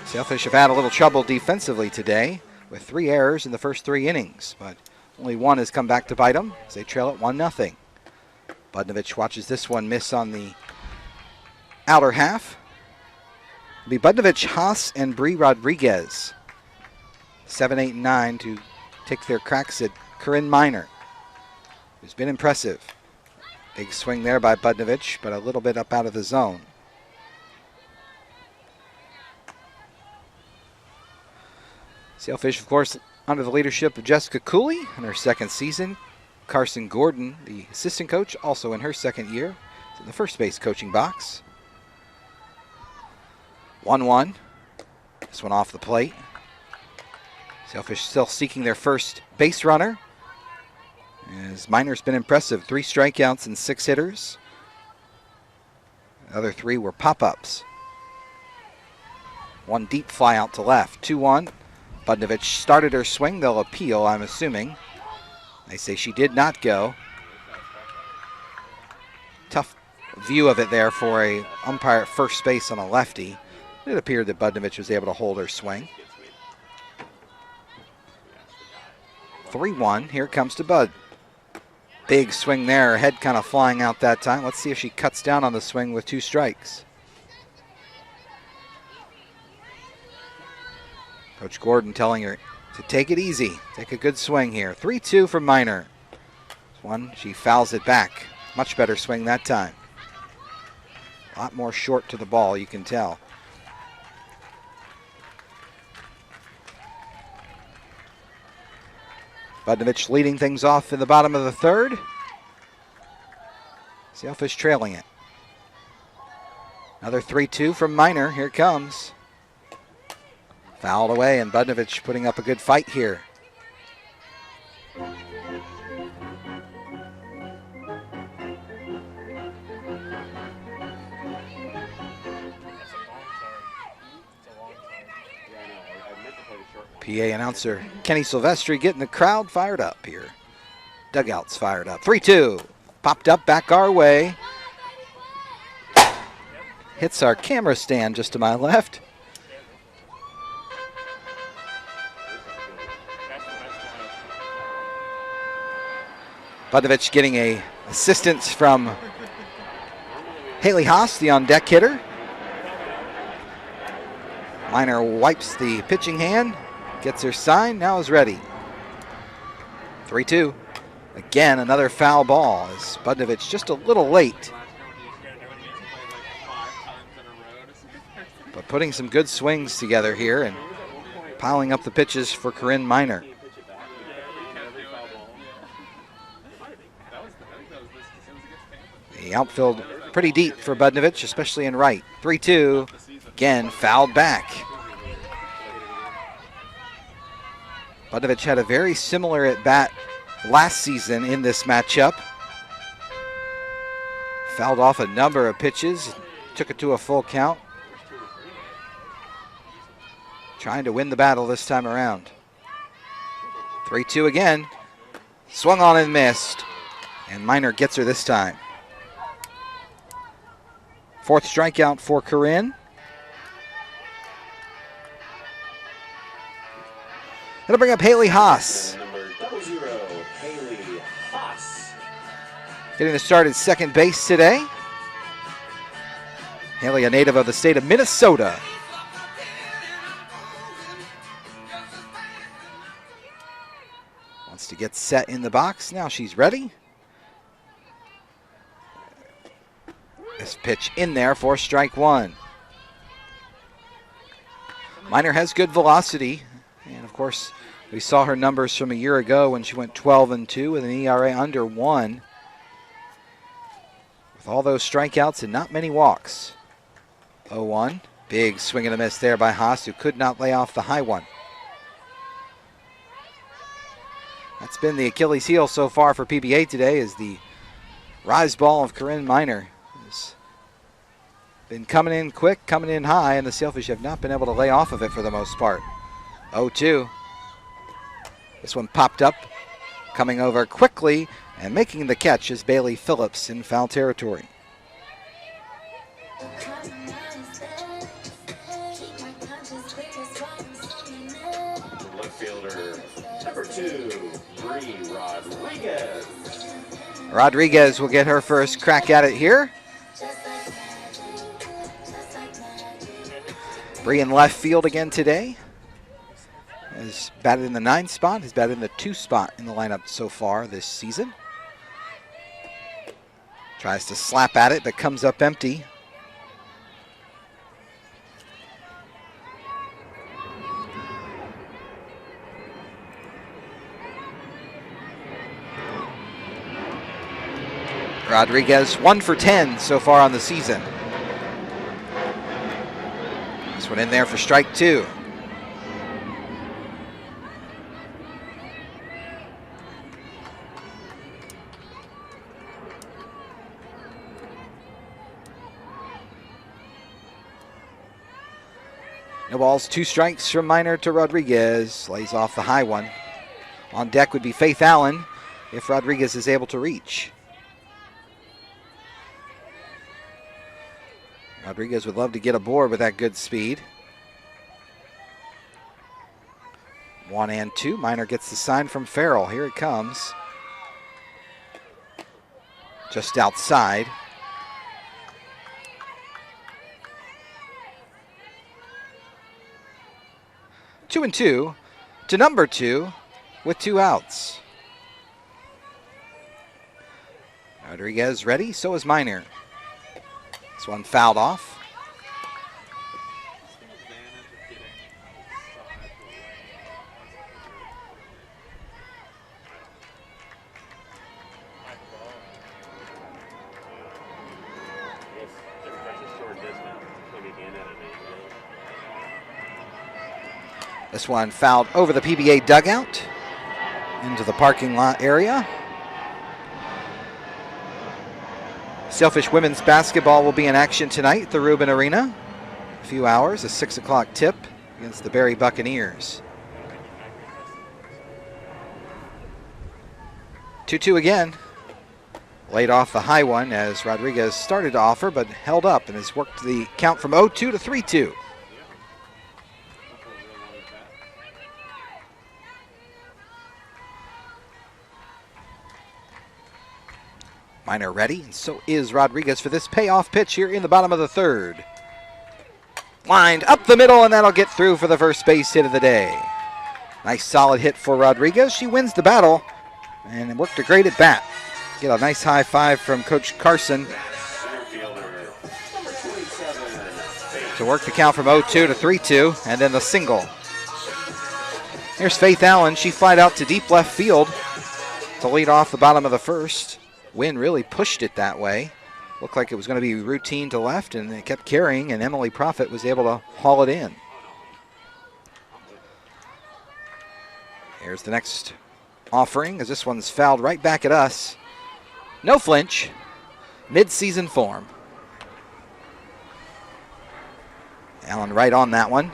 Sailfish have had a little trouble defensively today with 3 errors in the first 3 innings, but only one has come back to bite them as they trail at 1-0. Budnovich watches this one miss on the outer half. It'll be Budnovich, Haas, and Bree Rodriguez. 7, 8, and 9 to take their cracks at Corinne Minor, who's been impressive. Big swing there by Budnovich, but a little bit up out of the zone. Sailfish, of course, under the leadership of Jessica Cooley in her second season. Carson Gordon, the assistant coach, also in her second year, is in the first base coaching box. 1-1. This one off the plate. Sailfish still seeking their first base runner, as Minor's been impressive. 3 strikeouts and 6 hitters. The other 3 were pop-ups. 1 deep fly out to left. 2-1. Budnovich started her swing. They'll appeal, I'm assuming. They say she did not go. Tough view of it there for a umpire at first base on a lefty. It appeared that Budnovich was able to hold her swing. 3-1. Here it comes to Bud. Big swing there. Her head kind of flying out that time. Let's see if she cuts down on the swing with 2 strikes. Coach Gordon telling her to take it easy. Take a good swing here. 3-2 from Minor. One, she fouls it back. Much better swing that time. A lot more short to the ball, you can tell. Budnovich leading things off in the bottom of the third. Sailfish trailing it. Another 3-2 from Minor. Here it comes. Fouled away, and Budnovich putting up a good fight here. PA announcer Kenny Silvestri getting the crowd fired up here. Dugouts fired up. 3-2. Popped up back our way. Hits our camera stand just to my left. Budovich getting a assistance from Haley Haas, the on-deck hitter. Miner wipes the pitching hand, gets her sign, now is ready. 3-2. Again, another foul ball as Budovich just a little late. But putting some good swings together here and piling up the pitches for Corinne Miner. The outfield pretty deep for Budnovich, especially in right. 3-2, again fouled back. Budnovich had a very similar at-bat last season in this matchup. Fouled off a number of pitches, took it to a full count. Trying to win the battle this time around. 3-2 again. Swung on and missed. And Miner gets her this time. Fourth strikeout for Corinne. That'll bring up Haley Haas. Number 00, Haley Haas. Getting the start at second base today. Haley, a native of the state of Minnesota. Wants to get set in the box. Now she's ready. This pitch in there for strike one. Miner has good velocity. And of course, we saw her numbers from a year ago when she went 12-2 with an ERA under 1. With all those strikeouts and not many walks. 0-1. Big swing and a miss there by Haas, who could not lay off the high one. That's been the Achilles heel so far for PBA today, is the rise ball of Corinne Miner. Has been coming in quick, coming in high, and the Sailfish have not been able to lay off of it for the most part. 0-2. This one popped up, coming over quickly, and making the catch is Bailey Phillips in foul territory. Left fielder, number 2, Bree Rodriguez. Rodriguez will get her first crack at it here. Bree in left field again today. Has batted in the 9 spot, has batted in the 2 spot in the lineup so far this season. Tries to slap at it, but comes up empty. Rodriguez 1 for 10 so far on the season. This one in there for strike 2. No balls, 2 strikes from Miner to Rodriguez. Lays off the high one. On deck would be Faith Allen if Rodriguez is able to reach. Rodriguez would love to get aboard with that good speed. 1-2. Miner gets the sign from Farrell. Here it comes. Just outside. Two and 2 to number 2 with 2 outs. Rodriguez ready, so is Miner. This one fouled off. This one fouled over the PBA dugout. into the parking lot area. Sailfish women's basketball will be in action tonight at the Rubin Arena. A few hours, a 6 o'clock tip against the Berry Buccaneers. 2-2 again. Laid off the high one as Rodriguez started to offer but held up and has worked the count from 0-2 to 3-2. Minor ready, and so is Rodriguez for this payoff pitch here in the bottom of the third. Lined up the middle, and that'll get through for the first base hit of the day. Nice solid hit for Rodriguez. She wins the battle and worked a great at bat. Get a nice high five from Coach Carson to work the count from 0-2 to 3-2, and then the single. Here's Faith Allen. She flied out to deep left field to lead off the bottom of the first. Wind really pushed it that way. Looked like it was going to be routine to left, and it kept carrying, and Emily Prophet was able to haul it in. Here's the next offering, as this one's fouled right back at us. No flinch, mid-season form. Allen right on that one.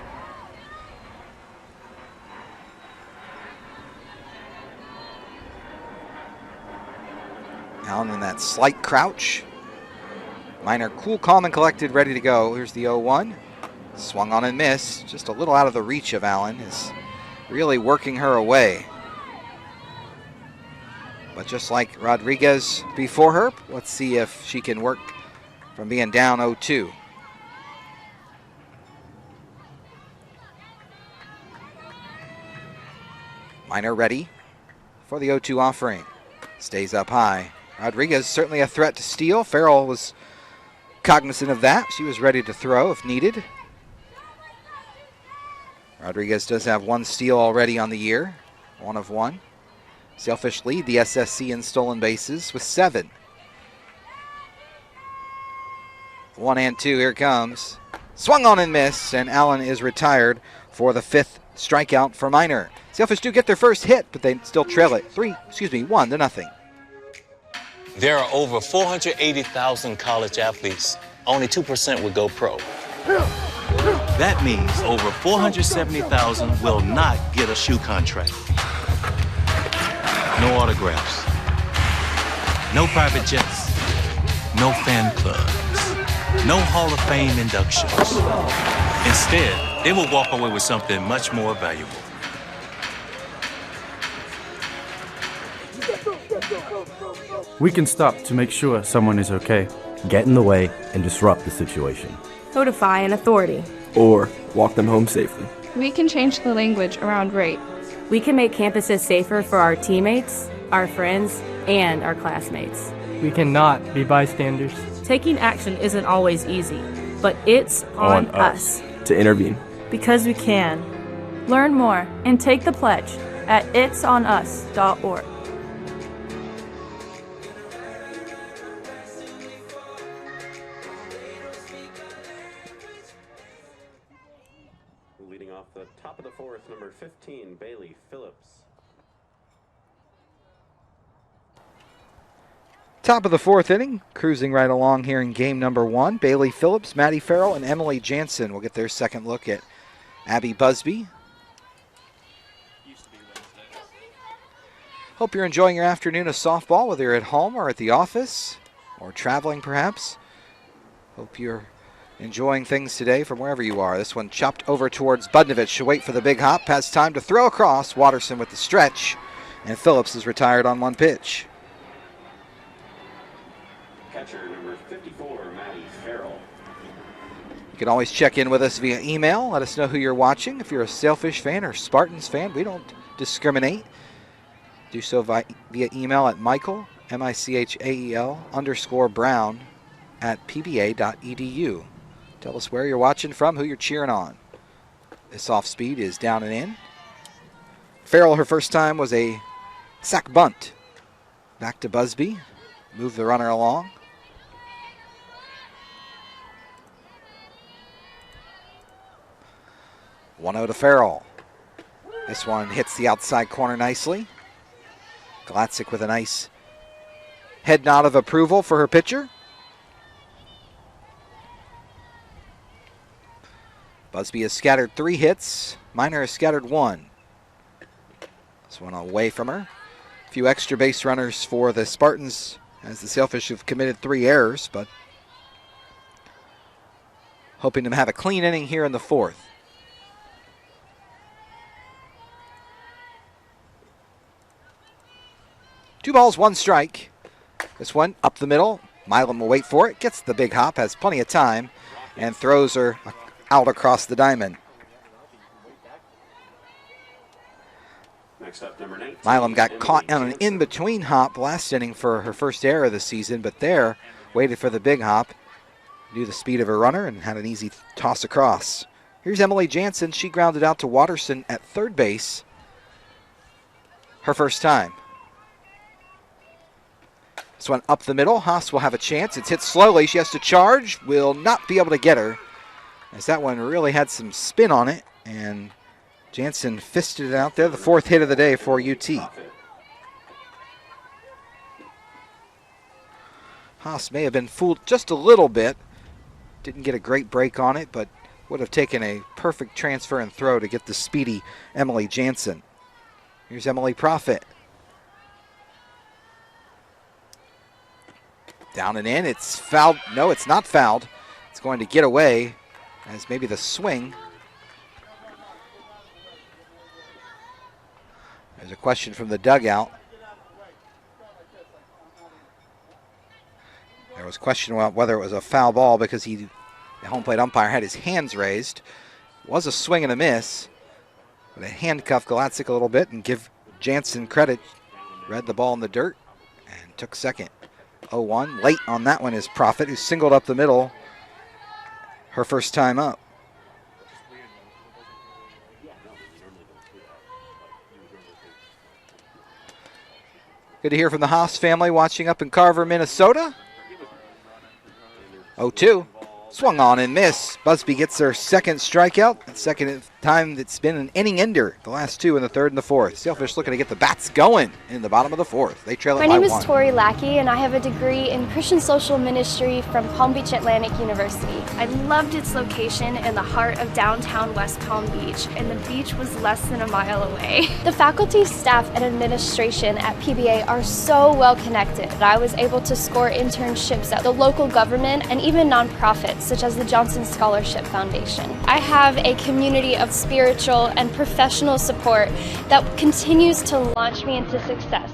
Allen in that slight crouch. Minor cool, calm, and collected, ready to go. Here's the 0-1. Swung on and missed. Just a little out of the reach of Allen. Is really working her away. But just like Rodriguez before her, let's see if she can work from being down 0-2. Minor ready for the 0-2 offering. Stays up high. Rodriguez certainly a threat to steal. Farrell was cognizant of that. She was ready to throw if needed. Rodriguez does have one steal already on the year. 1 of 1. Sailfish lead the SSC in stolen bases with 7. 1 and 2, here it comes. Swung on and missed, and Allen is retired for the 5th strikeout for Minor. Sailfish do get their first hit, but they still trail it 1-0. There are over 480,000 college athletes. Only 2% would go pro. That means over 470,000 will not get a shoe contract. No autographs. No private jets. No fan clubs. No Hall of Fame inductions. Instead, they will walk away with something much more valuable. We can stop to make sure someone is okay. Get in the way and disrupt the situation. Notify an authority. Or walk them home safely. We can change the language around rape. We can make campuses safer for our teammates, our friends, and our classmates. We cannot be bystanders. Taking action isn't always easy, but it's on us to intervene. Because we can. Learn more and take the pledge at itsonus.org. Leading off the top of the 4th, number 15, Bailey Phillips. Top of the 4th inning, cruising right along here in game number 1. Bailey Phillips, Maddie Farrell, and Emily Jansen will get their second look at Abby Busby. Hope you're enjoying your afternoon of softball, whether you're at home or at the office or traveling perhaps. Hope you're enjoying things today from wherever you are. This one chopped over towards Budnovich. She'll wait for the big hop. Has time to throw across. Watterson with the stretch. And Phillips is retired on 1 pitch. Catcher number 54, Maddie Farrell. You can always check in with us via email. Let us know who you're watching. If you're a Sailfish fan or Spartans fan, we don't discriminate. Do so via email at Michael, MICHAEL _Brown at pba.edu. Tell us where you're watching from, who you're cheering on. This off speed is down and in. Farrell, her first time was a sac bunt. Back to Busby. Move the runner along. One out to Farrell. This one hits the outside corner nicely. Glatzik with a nice head nod of approval for her pitcher. Busby has scattered 3 hits. Miner has scattered 1. This one away from her. A few extra base runners for the Spartans as the Sailfish have committed 3 errors, but hoping to have a clean inning here in the 4th. Two balls, 1 strike. This one up the middle. Milam will wait for it, gets the big hop, has plenty of time, and throws her out across the diamond. Next up, number 19. Milam got caught on an in-between hop last inning for her first error of the season, but there waited for the big hop, knew the speed of her runner, and had an easy toss across. Here's Emily Jansen. She grounded out to Watterson at third base. Her first time. This one up the middle. Haas will have a chance. It's hit slowly. She has to charge. Will not be able to get her, as that one really had some spin on it, and Jansen fisted it out there. The 4th hit of the day for UT. Haas may have been fooled just a little bit. Didn't get a great break on it, but would have taken a perfect transfer and throw to get the speedy Emily Jansen. Here's Emily Profit. Down and in. It's fouled. No, it's not fouled. It's going to get away as maybe the swing. There's a question from the dugout. There was question about whether it was a foul ball because the home plate umpire had his hands raised. It was a swing and a miss, but it handcuffed Glatzik a little bit and give Jansen credit. Read the ball in the dirt and took second. 0-1. Late on that one is Profit, who singled up the middle her first time up. Good to hear from the Haas family watching up in Carver, Minnesota. 0-2. Swung on and missed. Busby gets their second strikeout. The second time it's been an inning ender. The last 2 in the 3rd and the 4th. Sailfish looking to get the bats going in the bottom of the 4th. They trail it by 1. My name is Tori Lackey, and I have a degree in Christian Social Ministry from Palm Beach Atlantic University. I loved its location in the heart of downtown West Palm Beach, and the beach was less than a mile away. The faculty, staff, and administration at PBA are so well connected that I was able to score internships at the local government and even nonprofits such as the Johnson Scholarship Foundation. I have a community of spiritual and professional support that continues to launch me into success.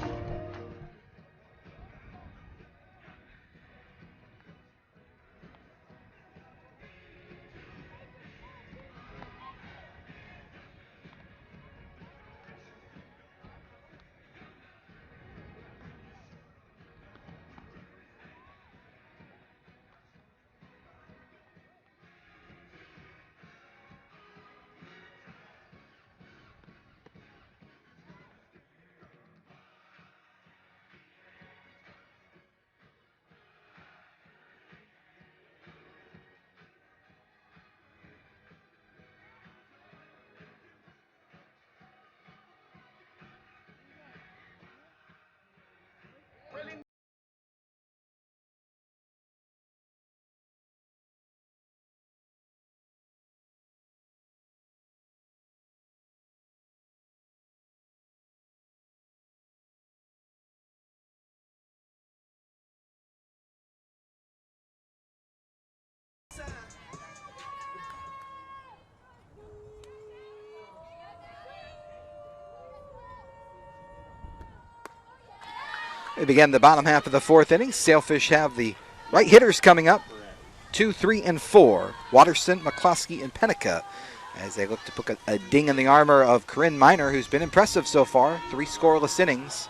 We begin the bottom half of the 4th inning. Sailfish have the right hitters coming up. 2, 3, and 4. Watterson, McCloskey, and Pennica as they look to put a ding in the armor of Corinne Miner, who's been impressive so far. 3 scoreless innings.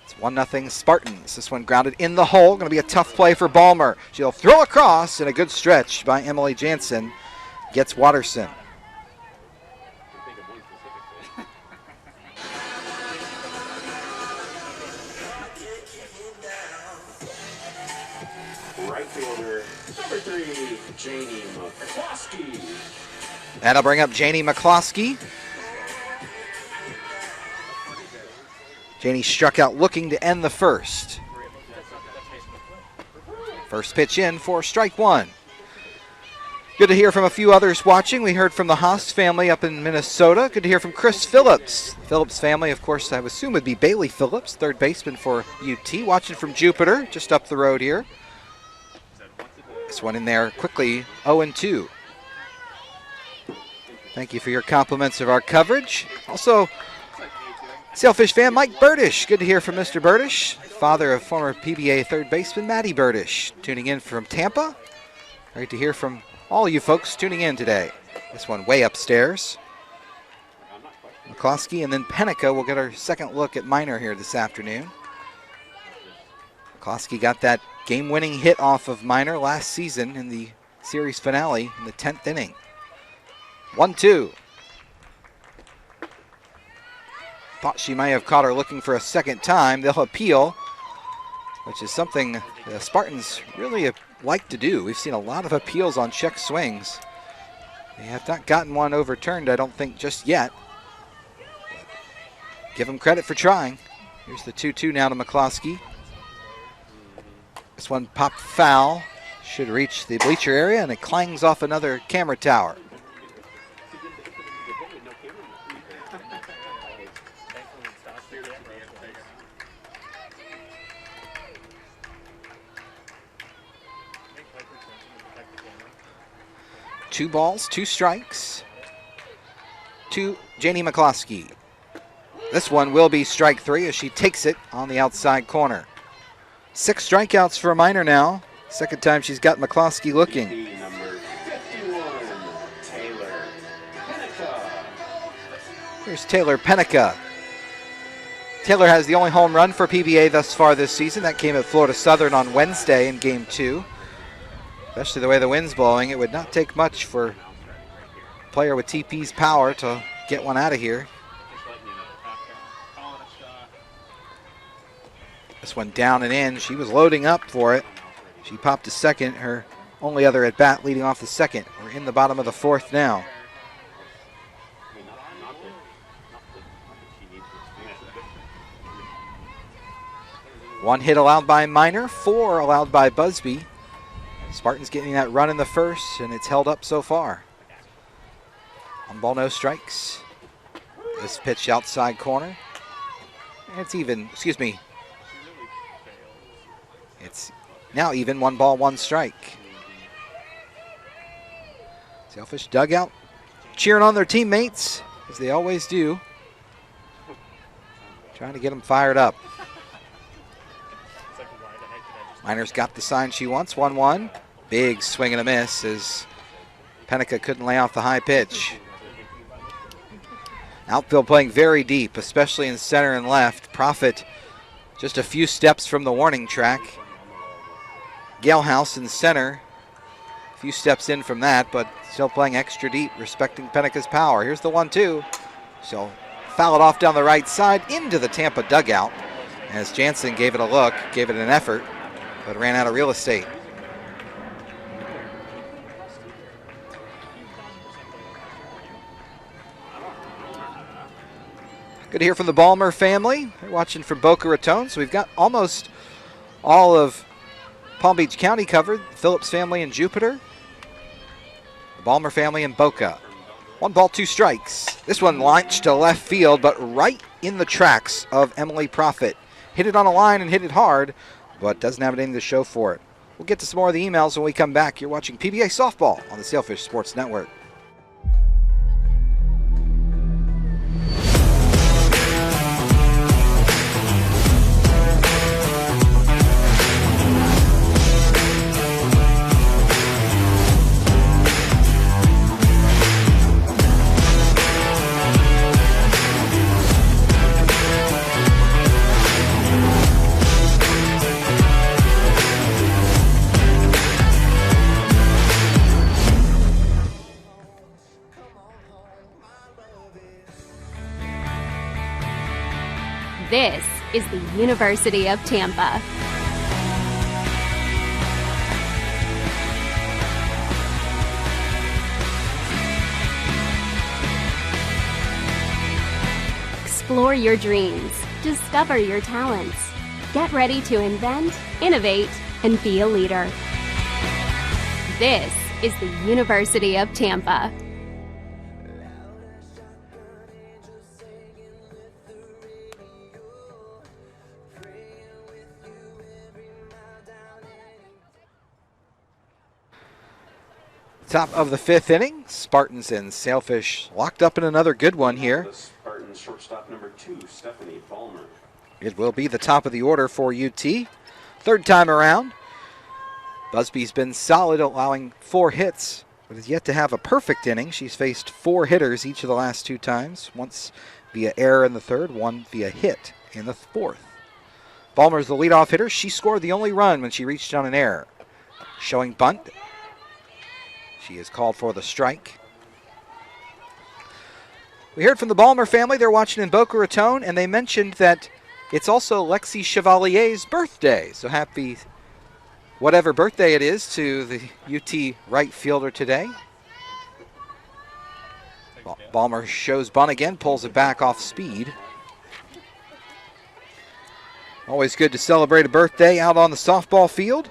It's 1-0 Spartans. This one grounded in the hole. Going to be a tough play for Ballmer. She'll throw across, and a good stretch by Emily Jansen gets Watterson. Right fielder, number 3, Janie McCloskey. That'll bring up Janie McCloskey. Janie struck out looking to end the first. First pitch in for strike one. Good to hear from a few others watching. We heard from the Haas family up in Minnesota. Good to hear from Chris Phillips. Phillips family, of course, I would assume would be Bailey Phillips, third baseman for UT. Watching from Jupiter, just up the road here. This one in there quickly, 0-2. Thank you for your compliments of our coverage. Also, Sailfish fan Mike Burdish. Good to hear from Mr. Burdish, father of former PBA third baseman Matty Burdish, tuning in from Tampa. Great to hear from all you folks tuning in today. This one way upstairs. McCloskey and then Penica will get our second look at Minor here this afternoon. McCloskey got that game-winning hit off of Minor last season in the series finale in the 10th inning. 1-2. Thought she may have caught her looking for a second time. They'll appeal, which is something the Spartans really like to do. We've seen a lot of appeals on check swings. They have not gotten one overturned, I don't think, just yet. But give them credit for trying. Here's the 2-2 now to McCloskey. This one popped foul. Should reach the bleacher area, and it clangs off another camera tower. Two balls, two strikes to Janie McCloskey. This one will be strike three as she takes it on the outside corner. 6 strikeouts for a Minor now. Second time she's got McCloskey looking. Here's Taylor Penica. Taylor has the only home run for PBA thus far this season. That came at Florida Southern on Wednesday in Game 2. Especially the way the wind's blowing, it would not take much for a player with TP's power to get one out of here. This one down and in. She was loading up for it. She popped to second, her only other at bat leading off the second. We're in the bottom of the fourth now. One hit allowed by Minor, 4 allowed by Busby. Spartans getting that run in the first, and it's held up so far. 1 ball, no strikes. This pitch outside corner. It's even, excuse me. It's now even, 1 ball, 1 strike. Sailfish dugout cheering on their teammates, as they always do. Trying to get them fired up. Minor's got the sign she wants, 1-1. Big swing and a miss as Penica couldn't lay off the high pitch. Outfield playing very deep, especially in center and left. Profit just a few steps from the warning track. Galehouse in center, a few steps in from that, but still playing extra deep, respecting Penica's power. Here's the 1-2. She'll foul it off down the right side into the Tampa dugout as Jansen gave it a look, gave it an effort, but ran out of real estate. Good to hear from the Ballmer family. They're watching from Boca Raton, so we've got almost all of Palm Beach County covered. The Phillips family in Jupiter, the Ballmer family in Boca. 1 ball, 2 strikes. This one launched to left field, but right in the tracks of Emily Profit. Hit it on a line and hit it hard, but doesn't have anything to show for it. We'll get to some more of the emails when we come back. You're watching PBA Softball on the Sailfish Sports Network. This is the University of Tampa. Explore your dreams. Discover your talents. Get ready to invent, innovate, and be a leader. This is the University of Tampa. Top of the 5th inning, Spartans and Sailfish locked up in another good one here. The Spartans shortstop number 2, Stephanie Ballmer. It will be the top of the order for UT. Third time around. Busby's been solid, allowing 4 hits, but has yet to have a perfect inning. She's faced 4 hitters each of the last 2 times, once via error in the third, one via hit in the fourth. Ballmer's the leadoff hitter. She scored the only run when she reached on an error. Showing bunt. She is called for the strike. We heard from the Ballmer family. They're watching in Boca Raton, and they mentioned that it's also Lexi Chevalier's birthday. So happy whatever birthday it is to the UT right fielder today. Ballmer shows bunt again, pulls it back off speed. Always good to celebrate a birthday out on the softball field.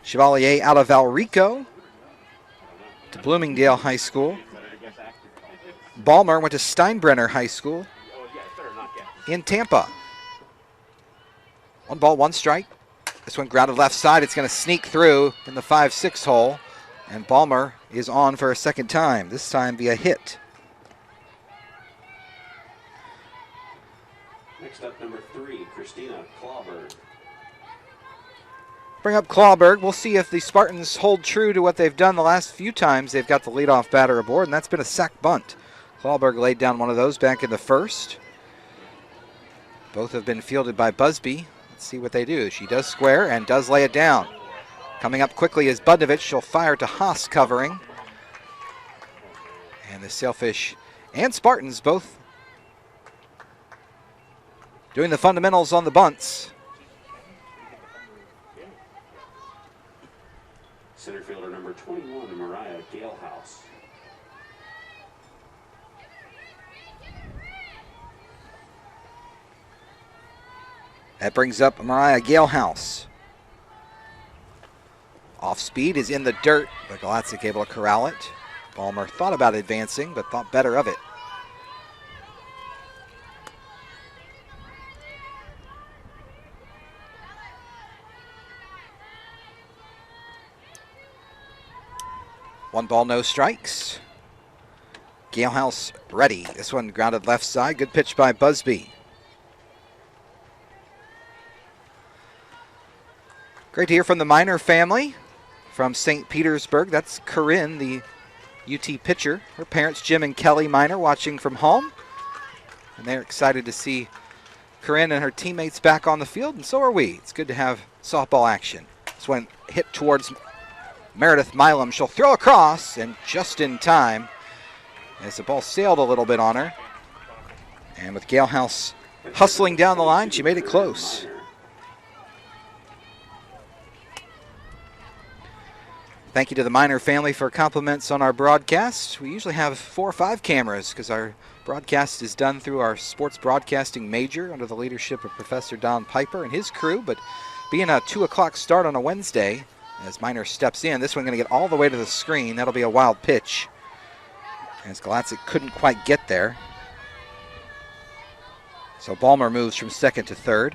Chevalier out of Valrico to Bloomingdale High School. Ballmer went to Steinbrenner High School in Tampa. 1 ball, 1 strike. This one grounded left side. It's going to sneak through in the 5-6 hole. And Ballmer is on for a second time, this time via hit. Next up, number 3, Christina Clawberg. Bring up Clawberg. We'll see if the Spartans hold true to what they've done the last few times they've got the leadoff batter aboard, and that's been a sac bunt. Clawberg laid down one of those back in the first. Both have been fielded by Busby. Let's see what they do. She does square and does lay it down. Coming up quickly is Budnovich. She'll fire to Haas covering. And the Sailfish and Spartans both doing the fundamentals on the bunts. Center fielder number 21, Mariah Galehouse. That brings up Mariah Galehouse. Off speed is in the dirt, but Galatzik able to corral it. Ballmer thought about advancing, but thought better of it. One ball, no strikes. Galehouse ready. This one grounded left side. Good pitch by Busby. Great to hear from the Miner family from St. Petersburg. That's Corinne, the UT pitcher. Her parents, Jim and Kelly Miner, watching from home. And they're excited to see Corinne and her teammates back on the field, and so are we. It's good to have softball action. This one hit towards Meredith Milam. She'll throw across, and just in time, as the ball sailed a little bit on her. And with Galehouse hustling down the line, she made it close. Thank you to the Miner family for compliments on our broadcast. We usually have 4 or 5 cameras because our broadcast is done through our sports broadcasting major under the leadership of Professor Don Piper and his crew. But being a 2 o'clock start on a Wednesday, as Miner steps in, this one going to get all the way to the screen. That'll be a wild pitch, as Galatzik couldn't quite get there. So Ballmer moves from second to third.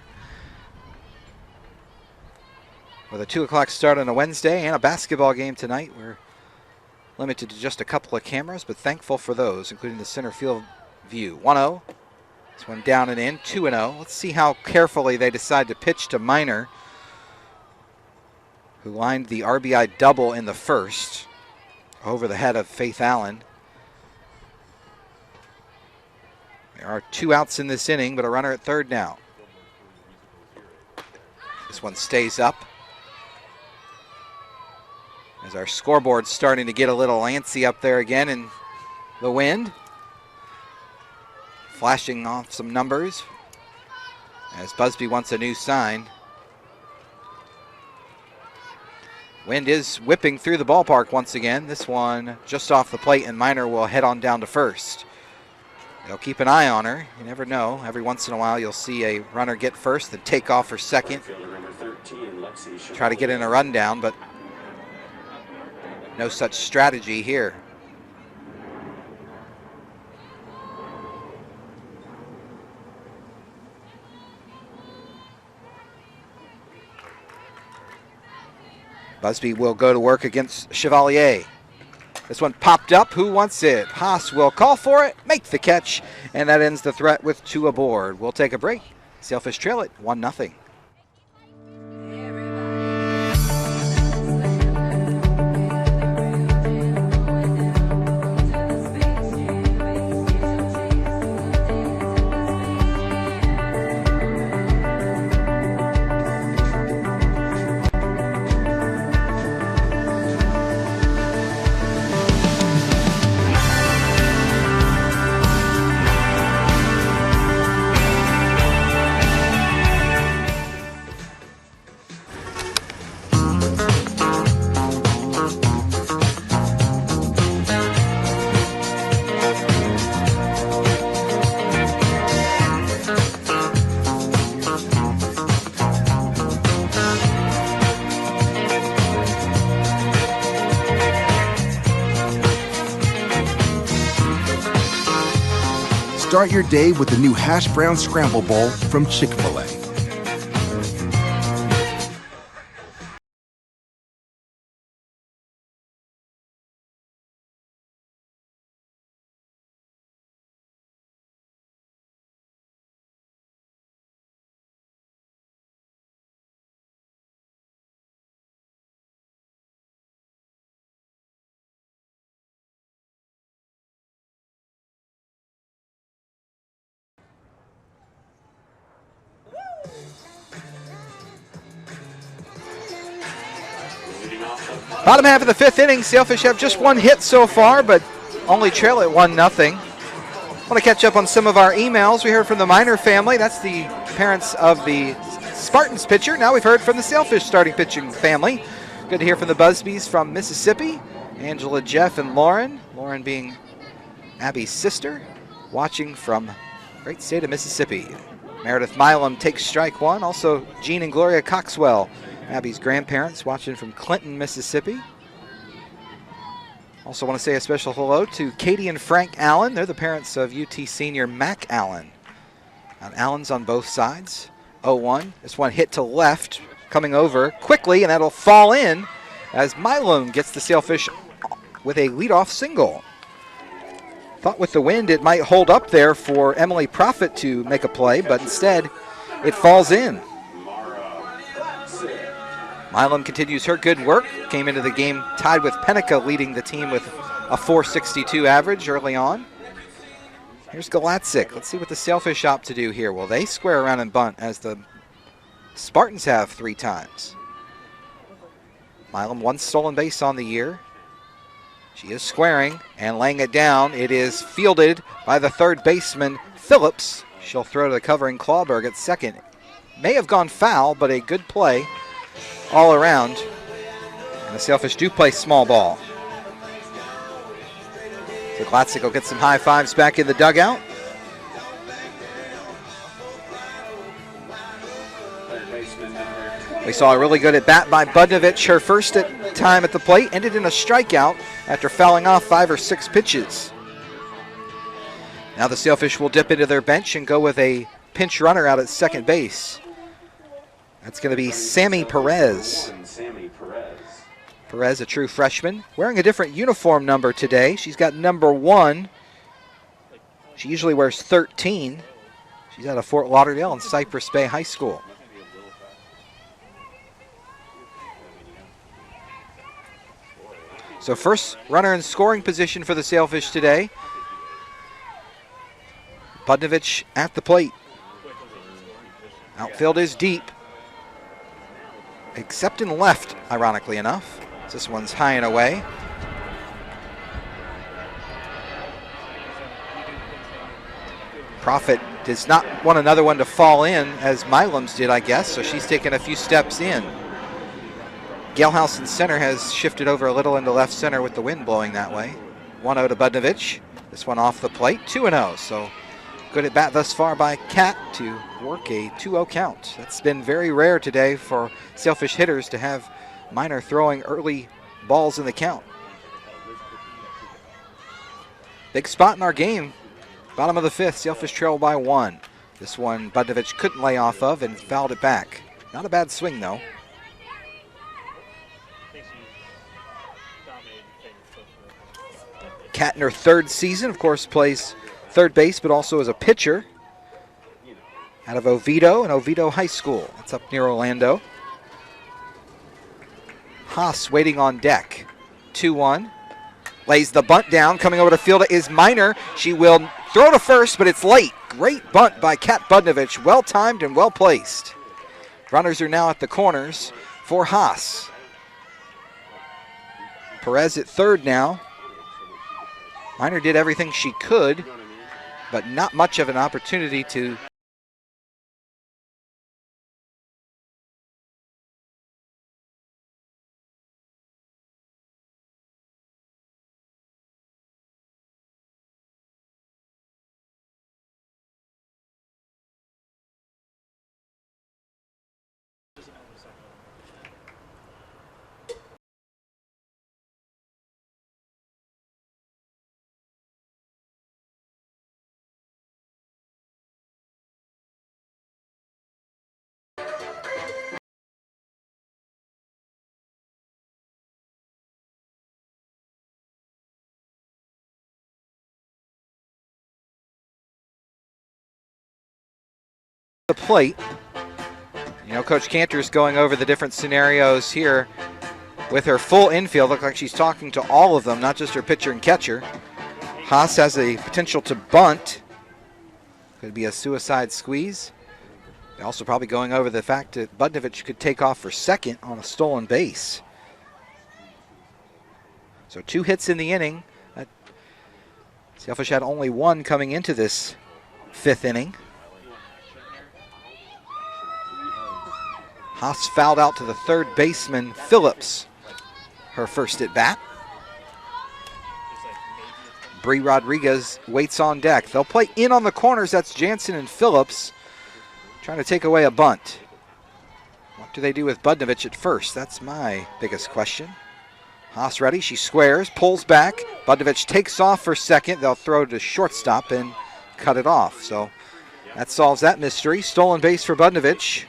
With a 2 o'clock start on a Wednesday and a basketball game tonight, we're limited to just a couple of cameras, but thankful for those, including the center field view. 1-0. This one down and in, 2-0. Let's see how carefully they decide to pitch to Miner, who lined the RBI double in the first over the head of Faith Allen. There are 2 outs in this inning, but a runner at third now. This one stays up, as our scoreboard's starting to get a little antsy up there again in the wind. Flashing off some numbers as Busby wants a new sign. Wind is whipping through the ballpark once again. This one just off the plate, and Miner will head on down to first. They'll keep an eye on her. You never know. Every once in a while you'll see a runner get first, then take off for second. Try to get in a rundown, but no such strategy here. Busby will go to work against Chevalier. This one popped up. Who wants it? Haas will call for it, make the catch, and that ends the threat with 2 aboard. We'll take a break. Sailfish trail it 1-0. Start your day with the new Hash Brown Scramble Bowl from Chick-fil-A. Bottom half of the 5th inning, Sailfish have just 1 hit so far, but only trail at 1-0. Want to catch up on some of our emails. We heard from the Minor family. That's the parents of the Spartans pitcher. Now we've heard from the Sailfish starting pitching family. Good to hear from the Busbys from Mississippi. Angela, Jeff, and Lauren. Lauren being Abby's sister, watching from great state of Mississippi. Meredith Milam takes strike 1. Also, Jean and Gloria Coxwell, Abby's grandparents, watching from Clinton, Mississippi. Also want to say a special hello to Katie and Frank Allen. They're the parents of UT senior Mac Allen. Allen's on both sides. 0-1. This one hit to left, coming over quickly, and that'll fall in as Milam gets the Sailfish with a leadoff single. Thought with the wind it might hold up there for Emily Profit to make a play, but instead it falls in. Milam continues her good work. Came into the game tied with Penica, leading the team with a .462 average early on. Here's Galatzik. Let's see what the Sailfish opt to do here. Will they square around and bunt as the Spartans have 3 times? Milam 1 stolen base on the year. She is squaring and laying it down. It is fielded by the third baseman, Phillips. She'll throw to the covering Clawberg at second. May have gone foul, but a good play all around. And the Sailfish do play small ball. So Glatzik will get some high fives back in the dugout. We saw a really good at bat by Budnovich. Her first time at the plate ended in a strikeout after fouling off 5 or 6 pitches. Now the Sailfish will dip into their bench and go with a pinch runner out at second base. That's going to be Sammy Perez. Perez, a true freshman, wearing a different uniform number today. She's got number 1. She usually wears 13. She's out of Fort Lauderdale and Cypress Bay High School. So first runner in scoring position for the Sailfish today. Budnovich at the plate. Outfield is deep, except in left, ironically enough. This one's high and away. Profit does not want another one to fall in, as Milam's did, I guess, so she's taken a few steps in. Galehouse in center has shifted over a little into left center with the wind blowing that way. 1-0 to Budnovich. This one off the plate, 2-0. So good at bat thus far by Cat to work a 2-0 count. That's been very rare today for Sailfish hitters to have Minor throwing early balls in the count. Big spot in our game. Bottom of the 5th, Sailfish trail by 1. This one Budnovich couldn't lay off of and fouled it back. Not a bad swing though. Cat in her 3rd season, of course, plays third base, but also as a pitcher out of Oviedo and Oviedo High School. That's up near Orlando. Haas waiting on deck. 2-1. Lays the bunt down. Coming over to field is Minor. She will throw to first, but it's late. Great bunt by Kat Budnovich. Well timed and well placed. Runners are now at the corners for Haas. Perez at third now. Minor did everything she could, but not much of an opportunity to the plate. You know, Coach Cantor's going over the different scenarios here with her full infield. Looks like she's talking to all of them, not just her pitcher and catcher. Haas has a potential to bunt. Could be a suicide squeeze. They're also probably going over the fact that Budnovich could take off for second on a stolen base. So 2 hits in the inning. Sailfish had only 1 coming into this 5th inning. Haas fouled out to the third baseman, Phillips, her first at bat. Bree Rodriguez waits on deck. They'll play in on the corners. That's Jansen and Phillips trying to take away a bunt. What do they do with Budnovich at first? That's my biggest question. Haas ready. She squares, pulls back. Budnovich takes off for second. They'll throw to shortstop and cut it off. So that solves that mystery. Stolen base for Budnovich,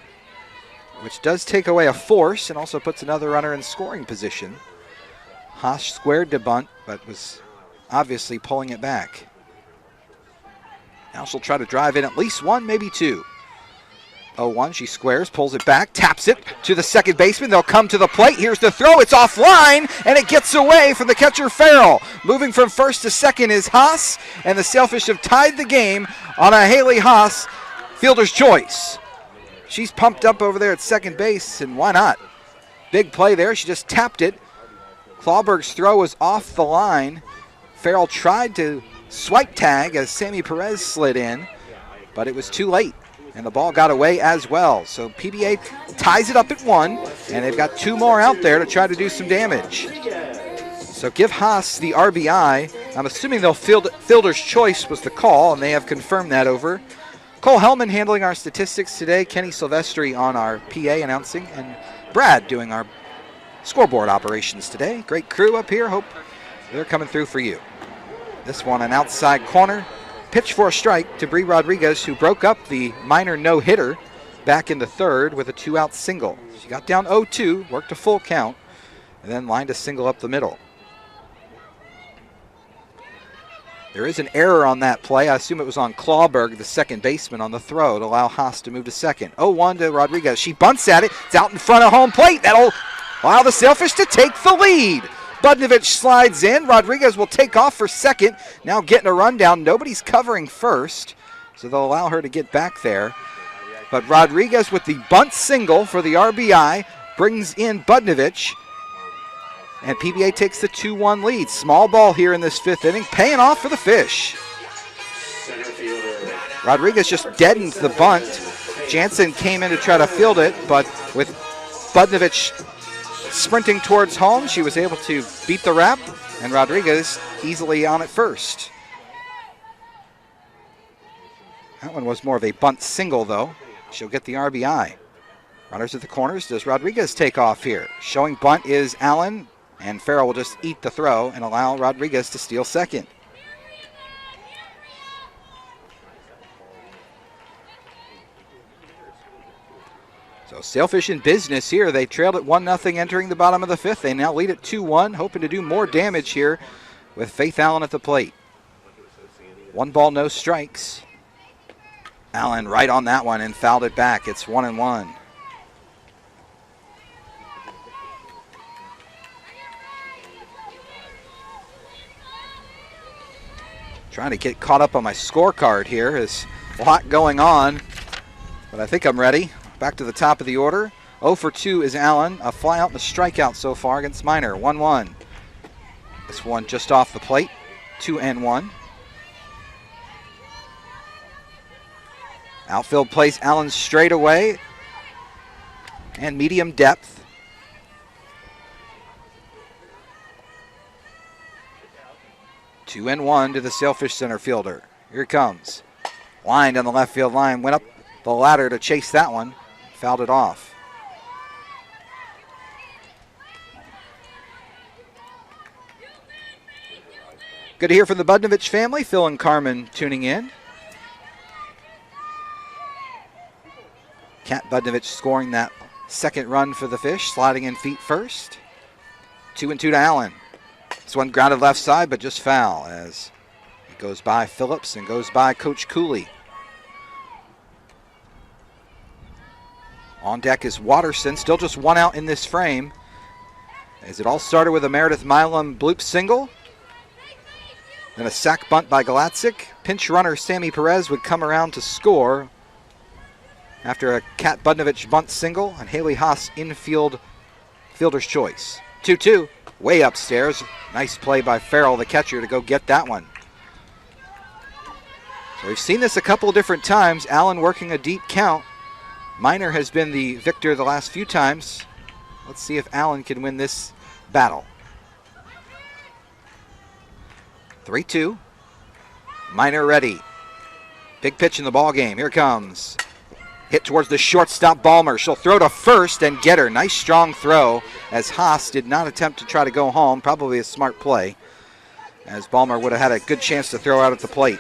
which does take away a force and also puts another runner in scoring position. Haas squared to bunt, but was obviously pulling it back. Now she'll try to drive in at least 1, maybe 2. 0-1, she squares, pulls it back, taps it to the second baseman. They'll come to the plate. Here's the throw. It's offline, and it gets away from the catcher, Farrell. Moving from first to second is Haas, and the Sailfish have tied the game on a Haley Haas fielder's choice. She's pumped up over there at second base, and why not? Big play there. She just tapped it. Clawberg's throw was off the line. Farrell tried to swipe tag as Sammy Perez slid in, but it was too late, and the ball got away as well. So PBA ties it up at 1, and they've got 2 more out there to try to do some damage. So give Haas the RBI. I'm assuming they'll fielder's choice was the call, and they have confirmed that over. Cole Hellman handling our statistics today, Kenny Silvestri on our PA announcing, and Brad doing our scoreboard operations today. Great crew up here. Hope they're coming through for you. This one an outside corner. Pitch for a strike to Bree Rodriguez, who broke up the Minor no-hitter back in the 3rd with a 2-out single. She got down 0-2, worked a full count, and then lined a single up the middle. There is an error on that play. I assume it was on Clawberg, the second baseman, on the throw to allow Haas to move to second. 0-1 to Rodriguez. She bunts at it. It's out in front of home plate. That'll allow the Sailfish to take the lead. Budnovich slides in. Rodriguez will take off for second. Now getting a rundown. Nobody's covering first, so they'll allow her to get back there. But Rodriguez with the bunt single for the RBI brings in Budnovich. And PBA takes the 2-1 lead. Small ball here in this 5th inning, paying off for the Fish. Rodriguez just deadened the bunt. Jansen came in to try to field it, but with Budnovich sprinting towards home, she was able to beat the wrap, and Rodriguez easily on at first. That one was more of a bunt single, though. She'll get the RBI. Runners at the corners. Does Rodriguez take off here? Showing bunt is Allen, and Farrell will just eat the throw and allow Rodriguez to steal second. So Sailfish in business here. They trailed at 1-0 entering the bottom of the fifth. They now lead at 2-1, hoping to do more damage here with Faith Allen at the plate. 1 ball, no strikes. Allen right on that one and fouled it back. It's 1-1. Trying to get caught up on my scorecard here. There's a lot going on, but I think I'm ready. Back to the top of the order. 0 for 2 is Allen. A fly out and a strikeout so far against Minor. 1-1. This one just off the plate. 2-1. Outfield plays Allen straight away and medium depth. Two and one to the Sailfish center fielder. Here it comes. Lined on the left field line. Went up the ladder to chase that one. Fouled it off. Good to hear from the Budnovich family. Phil and Carmen tuning in. Kat Budnovich scoring that second run for the Fish, sliding in feet first. 2-2 to Allen. This one grounded left side, but just foul as it goes by Phillips and goes by Coach Cooley. On deck is Watterson, still just one out in this frame. As it all started with a Meredith Milam bloop single. Then a sac bunt by Galatzik. Pinch runner Sammy Perez would come around to score after a Kat Budnovich bunt single and Haley Haas infield fielder's choice. 2-2, way upstairs. Nice play by Farrell, the catcher, to go get that one. So we've seen this a couple of different times. Allen working a deep count. Minor has been the victor the last few times. Let's see if Allen can win this battle. 3-2. Minor ready. Big pitch in the ball game. Here it comes. Hit towards the shortstop, Balmer. She'll throw to first and get her. Nice strong throw as Haas did not attempt to try to go home. Probably a smart play, as Balmer would have had a good chance to throw out at the plate.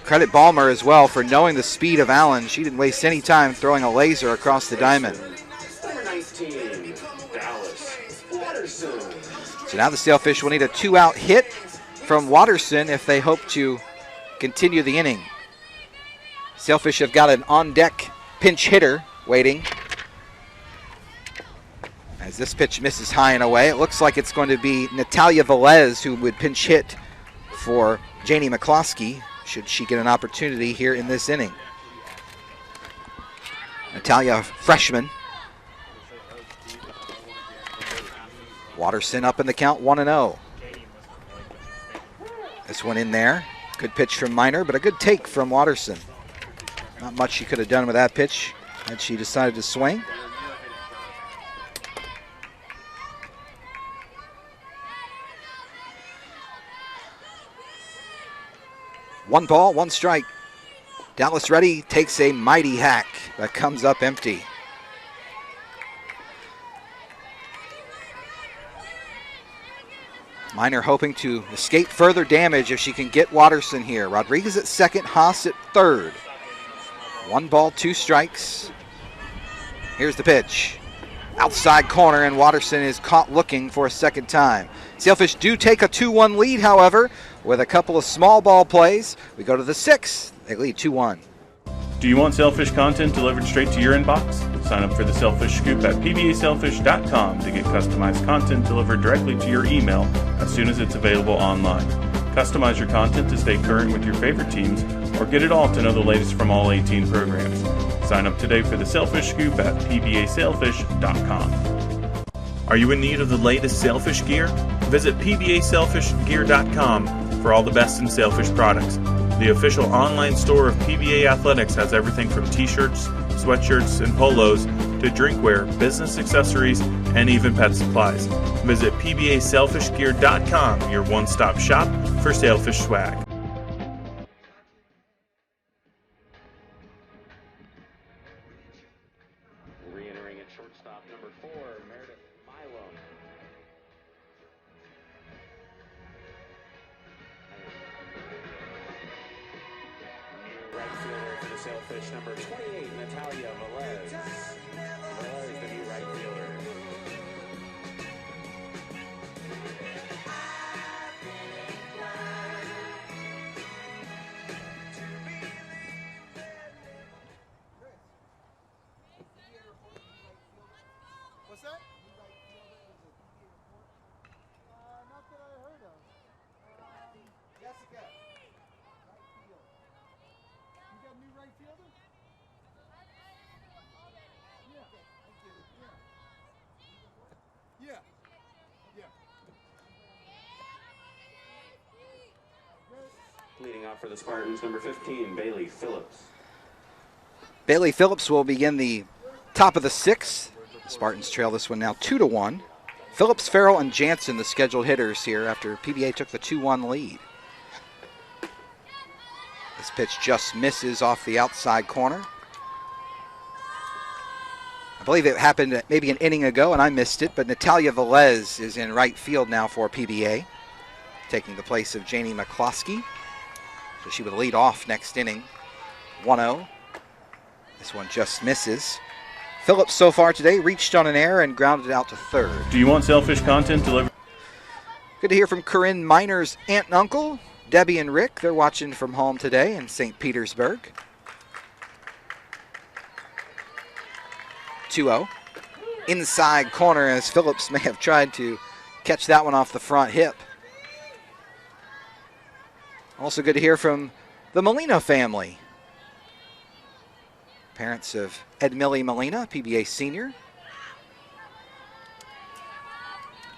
Credit Balmer as well for knowing the speed of Allen. She didn't waste any time throwing a laser across the diamond. Number 19, Dallas Watterson. So now the Sailfish will need a 2-out hit from Watterson if they hope to continue the inning. Sailfish have got an on-deck pinch hitter waiting. As this pitch misses high and away, it looks like it's going to be Natalia Velez who would pinch hit for Janie McCloskey, should she get an opportunity here in this inning. Natalia, freshman. Watterson up in the count, 1-0. This one in there. Good pitch from Minor, but a good take from Watterson. Not much she could have done with that pitch had she decided to swing. One ball, one strike. Dallas ready, takes a mighty hack that comes up empty. Minor hoping to escape further damage if she can get Watterson here. Rodriguez at second, Haas at third. 1 ball, 2 strikes. Here's the pitch. Outside corner, and Watterson is caught looking for a second time. Sailfish do take a 2-1 lead, however, with a couple of small ball plays. We go to the 6th. They lead 2-1. Do you want Sailfish content delivered straight to your inbox? Sign up for the Sailfish Scoop at pbasailfish.com to get customized content delivered directly to your email as soon as it's available online. Customize your content to stay current with your favorite teams, or get it all to know the latest from all 18 programs. Sign up today for the Sailfish Scoop at pbasailfish.com. Are you in need of the latest Sailfish gear? Visit pbasailfishgear.com for all the best in Sailfish products. The official online store of PBA Athletics has everything from t-shirts, sweatshirts, and polos to drinkware, business accessories, and even pet supplies. Visit pbasailfishgear.com, your one-stop shop for Sailfish swag. Shortstop, number 4, Meredith Milo. Right fielder for the Sailfish, number 28, Natalia Velez. Velez, the new right fielder. What's that? Not that I heard of. Jessica. You got a new right fielder? Yeah. Yeah. Leading off for the Spartans, number 15, Bailey Phillips. Bailey Phillips will begin the top of the 6th. The Spartans trail this one now 2-1. Phillips, Farrell, and Jansen, the scheduled hitters here after PBA took the 2-1 lead. This pitch just misses off the outside corner. I believe it happened maybe an inning ago and I missed it, but Natalia Velez is in right field now for PBA, taking the place of Janie McCloskey. So she would lead off next inning, 1-0. This one just misses. Phillips so far today reached on an error and grounded out to third. Do you want Sailfish content delivered? Good to hear from Corinne Miner's aunt and uncle, Debbie and Rick. They're watching from home today in St. Petersburg. 2-0. Inside corner as Phillips may have tried to catch that one off the front hip. Also good to hear from the Molina family. Parents of Ed Millie Molina, PBA senior.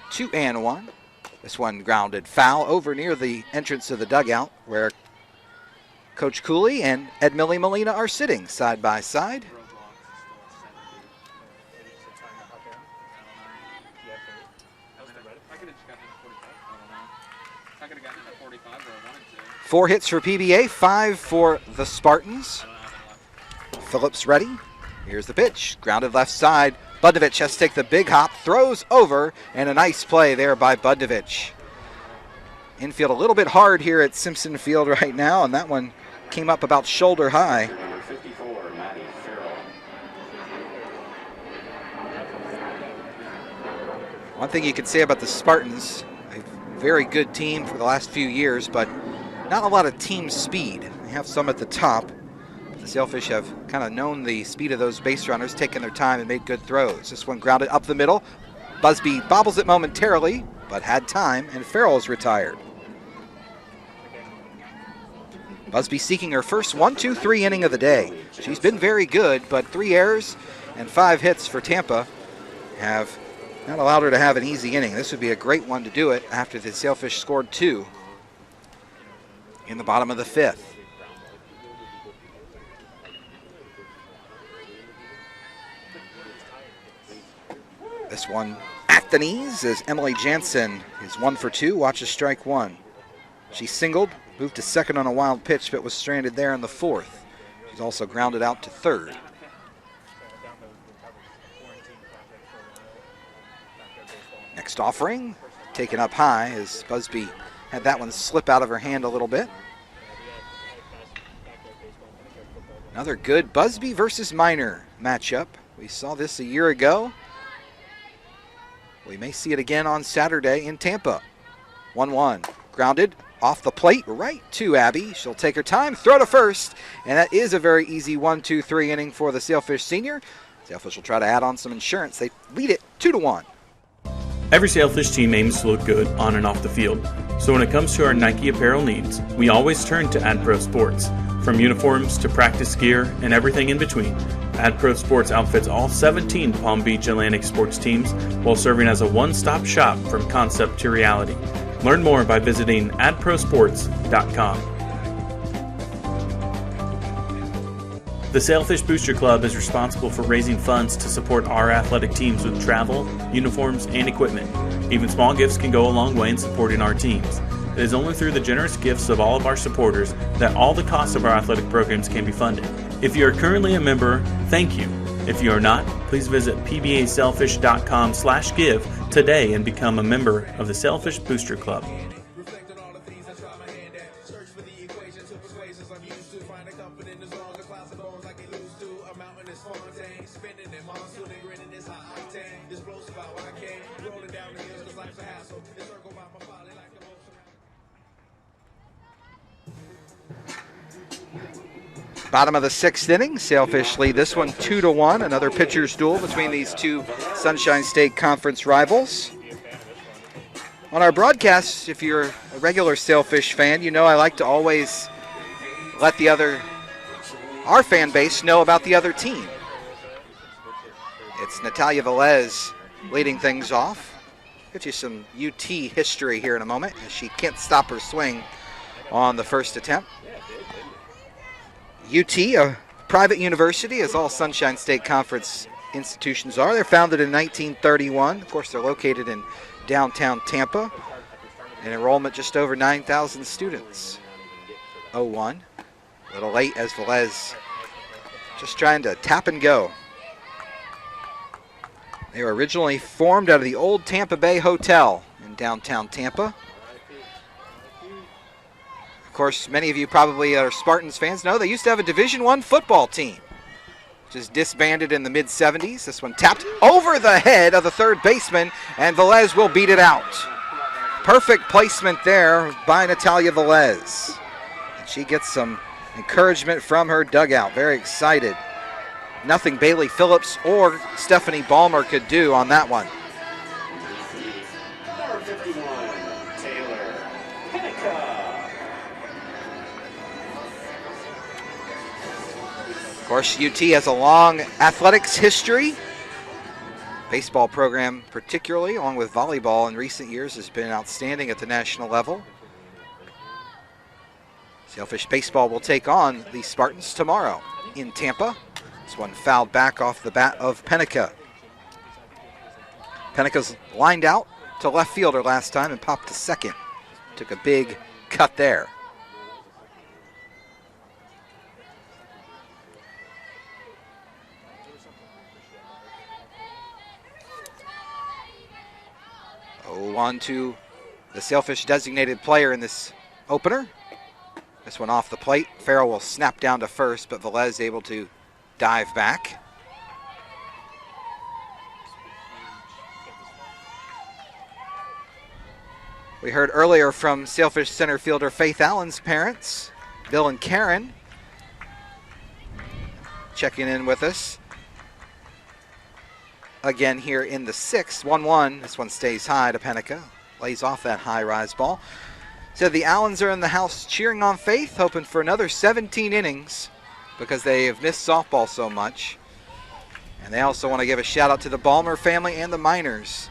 2-1. This one grounded foul over near the entrance of the dugout where Coach Cooley and Ed Millie Molina are sitting side by side. Four hits for PBA, 5 for the Spartans. Phillips ready. Here's the pitch. Grounded left side. Budovich has to take the big hop, throws over, and a nice play there by Budovich. Infield a little bit hard here at Simpson Field right now, and that one came up about shoulder high. Number 54, Maddie Farrell. One thing you could say about the Spartans, a very good team for the last few years, but not a lot of team speed. They have some at the top. The Sailfish have kind of known the speed of those base runners, taken their time and made good throws. This one grounded up the middle. Busby bobbles it momentarily, but had time, and Farrell is retired. Busby seeking her first 1-2-3 inning of the day. She's been very good, but 3 errors and 5 hits for Tampa have not allowed her to have an easy inning. This would be a great one to do it after the Sailfish scored 2 in the bottom of the 5th. This one at the knees as Emily Jansen is 1 for 2, watches strike 1. She singled, moved to second on a wild pitch, but was stranded there in the 4th. She's also grounded out to third. Next offering, taken up high as Busby had that one slip out of her hand a little bit. Another good Busby versus Miner matchup. We saw this a year ago. We may see it again on Saturday in Tampa. 1-1, grounded off the plate right to Abby. She'll take her time, throw to first, and that is a very easy 1-2-3 inning for the Sailfish senior. Sailfish will try to add on some insurance. They lead it 2-1. Every Sailfish team aims to look good on and off the field. So when it comes to our Nike apparel needs, we always turn to AdPro Sports. From uniforms to practice gear and everything in between, AdPro Sports outfits all 17 Palm Beach Atlantic sports teams while serving as a one-stop shop from concept to reality. Learn more by visiting adprosports.com. The Sailfish Booster Club is responsible for raising funds to support our athletic teams with travel, uniforms, and equipment. Even small gifts can go a long way in supporting our teams. It is only through the generous gifts of all of our supporters that all the costs of our athletic programs can be funded. If you are currently a member, thank you. If you are not, please visit pbasailfish.com/give today and become a member of the Sailfish Booster Club. Bottom of the 6th inning, Sailfish lead this one 2-1. Another pitcher's duel between these two Sunshine State Conference rivals. On our broadcasts, if you're a regular Sailfish fan, you know I like to always let our fan base know about the other team. It's Natalia Velez leading things off. Get you some UT history here in a moment, as she can't stop her swing on the first attempt. UT, a private university, as all Sunshine State Conference institutions are. They're founded in 1931. Of course, they're located in downtown Tampa. And enrollment just over 9,000 students. 0-1. A little late as Velez just trying to tap and go. They were originally formed out of the old Tampa Bay Hotel in downtown Tampa. Of course, many of you probably are Spartans fans know they used to have a Division I football team, which is disbanded in the mid-'70s. This one tapped over the head of the third baseman, and Velez will beat it out. Perfect placement there by Natalia Velez. And she gets some encouragement from her dugout. Very excited. Nothing Bailey Phillips or Stephanie Ballmer could do on that one. Of course, UT has a long athletics history. Baseball program particularly, along with volleyball in recent years, has been outstanding at the national level. Sailfish baseball will take on the Spartans tomorrow in Tampa. This one fouled back off the bat of Penica. Penica's lined out to left fielder last time and popped to second. Took a big cut there. On to the Sailfish designated player in this opener. This one off the plate. Farrell will snap down to first, but Velez able to dive back. We heard earlier from Sailfish center fielder Faith Allen's parents, Bill and Karen, checking in with us. Again here in the 6th, 1-1. This one stays high to Penica. Lays off that high rise ball. So the Allens are in the house cheering on Faith, hoping for another 17 innings because they have missed softball so much. And they also want to give a shout out to the Ballmer family and the Miners,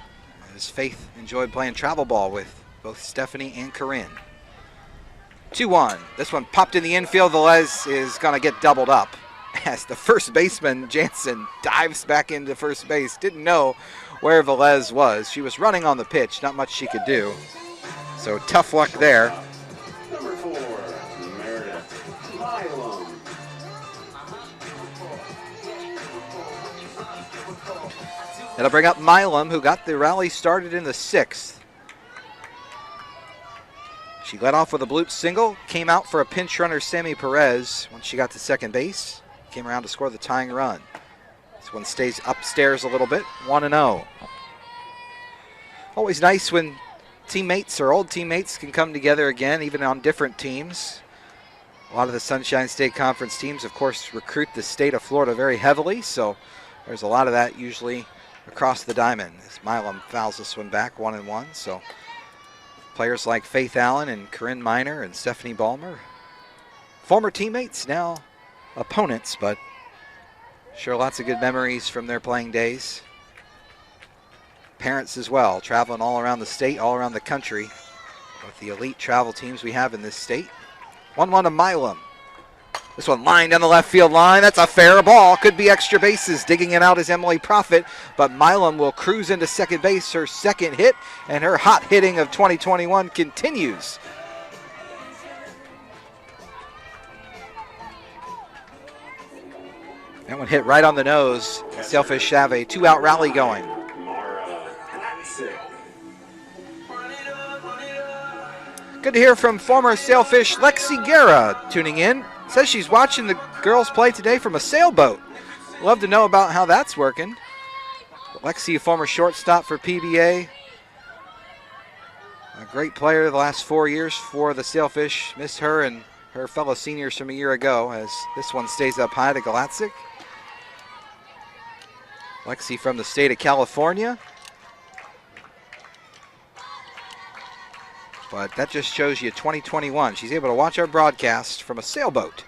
as Faith enjoyed playing travel ball with both Stephanie and Corinne. 2-1. This one popped in the infield. Velez is going to get doubled up, as the first baseman, Jansen, dives back into first base. Didn't know where Velez was. She was running on the pitch. Not much she could do. So tough luck there. Number 4, Meredith Milam. That'll bring up Milam, who got the rally started in the 6th. She led off with a bloop single, came out for a pinch runner, Sammy Perez, once she got to second base. Came around to score the tying run. This one stays upstairs a little bit, 1-0. Always nice when teammates or old teammates can come together again, even on different teams. A lot of the Sunshine State Conference teams, of course, recruit the state of Florida very heavily, so there's a lot of that usually across the diamond. As Milam fouls this one back, 1-1. So players like Faith Allen and Corinne Miner and Stephanie Ballmer, former teammates, now opponents, but sure lots of good memories from their playing days. Parents as well, traveling all around the state, all around the country with the elite travel teams we have in this state. 1-1 to Milam. This one lined down the left field line. That's a fair ball. Could be extra bases. Digging it out is Emily Profit, but Milam will cruise into second base. Her second hit, and her hot hitting of 2021 continues. That one hit right on the nose. Sailfish have a 2-out rally going. Good to hear from former Sailfish Lexi Guerra tuning in. Says she's watching the girls play today from a sailboat. Love to know about how that's working. Lexi, a former shortstop for PBA. A great player the last 4 years for the Sailfish. Miss her and her fellow seniors from a year ago as this one stays up high to Galatzik. Lexi from the state of California. But that just shows you 2021. She's able to watch our broadcast from a sailboat.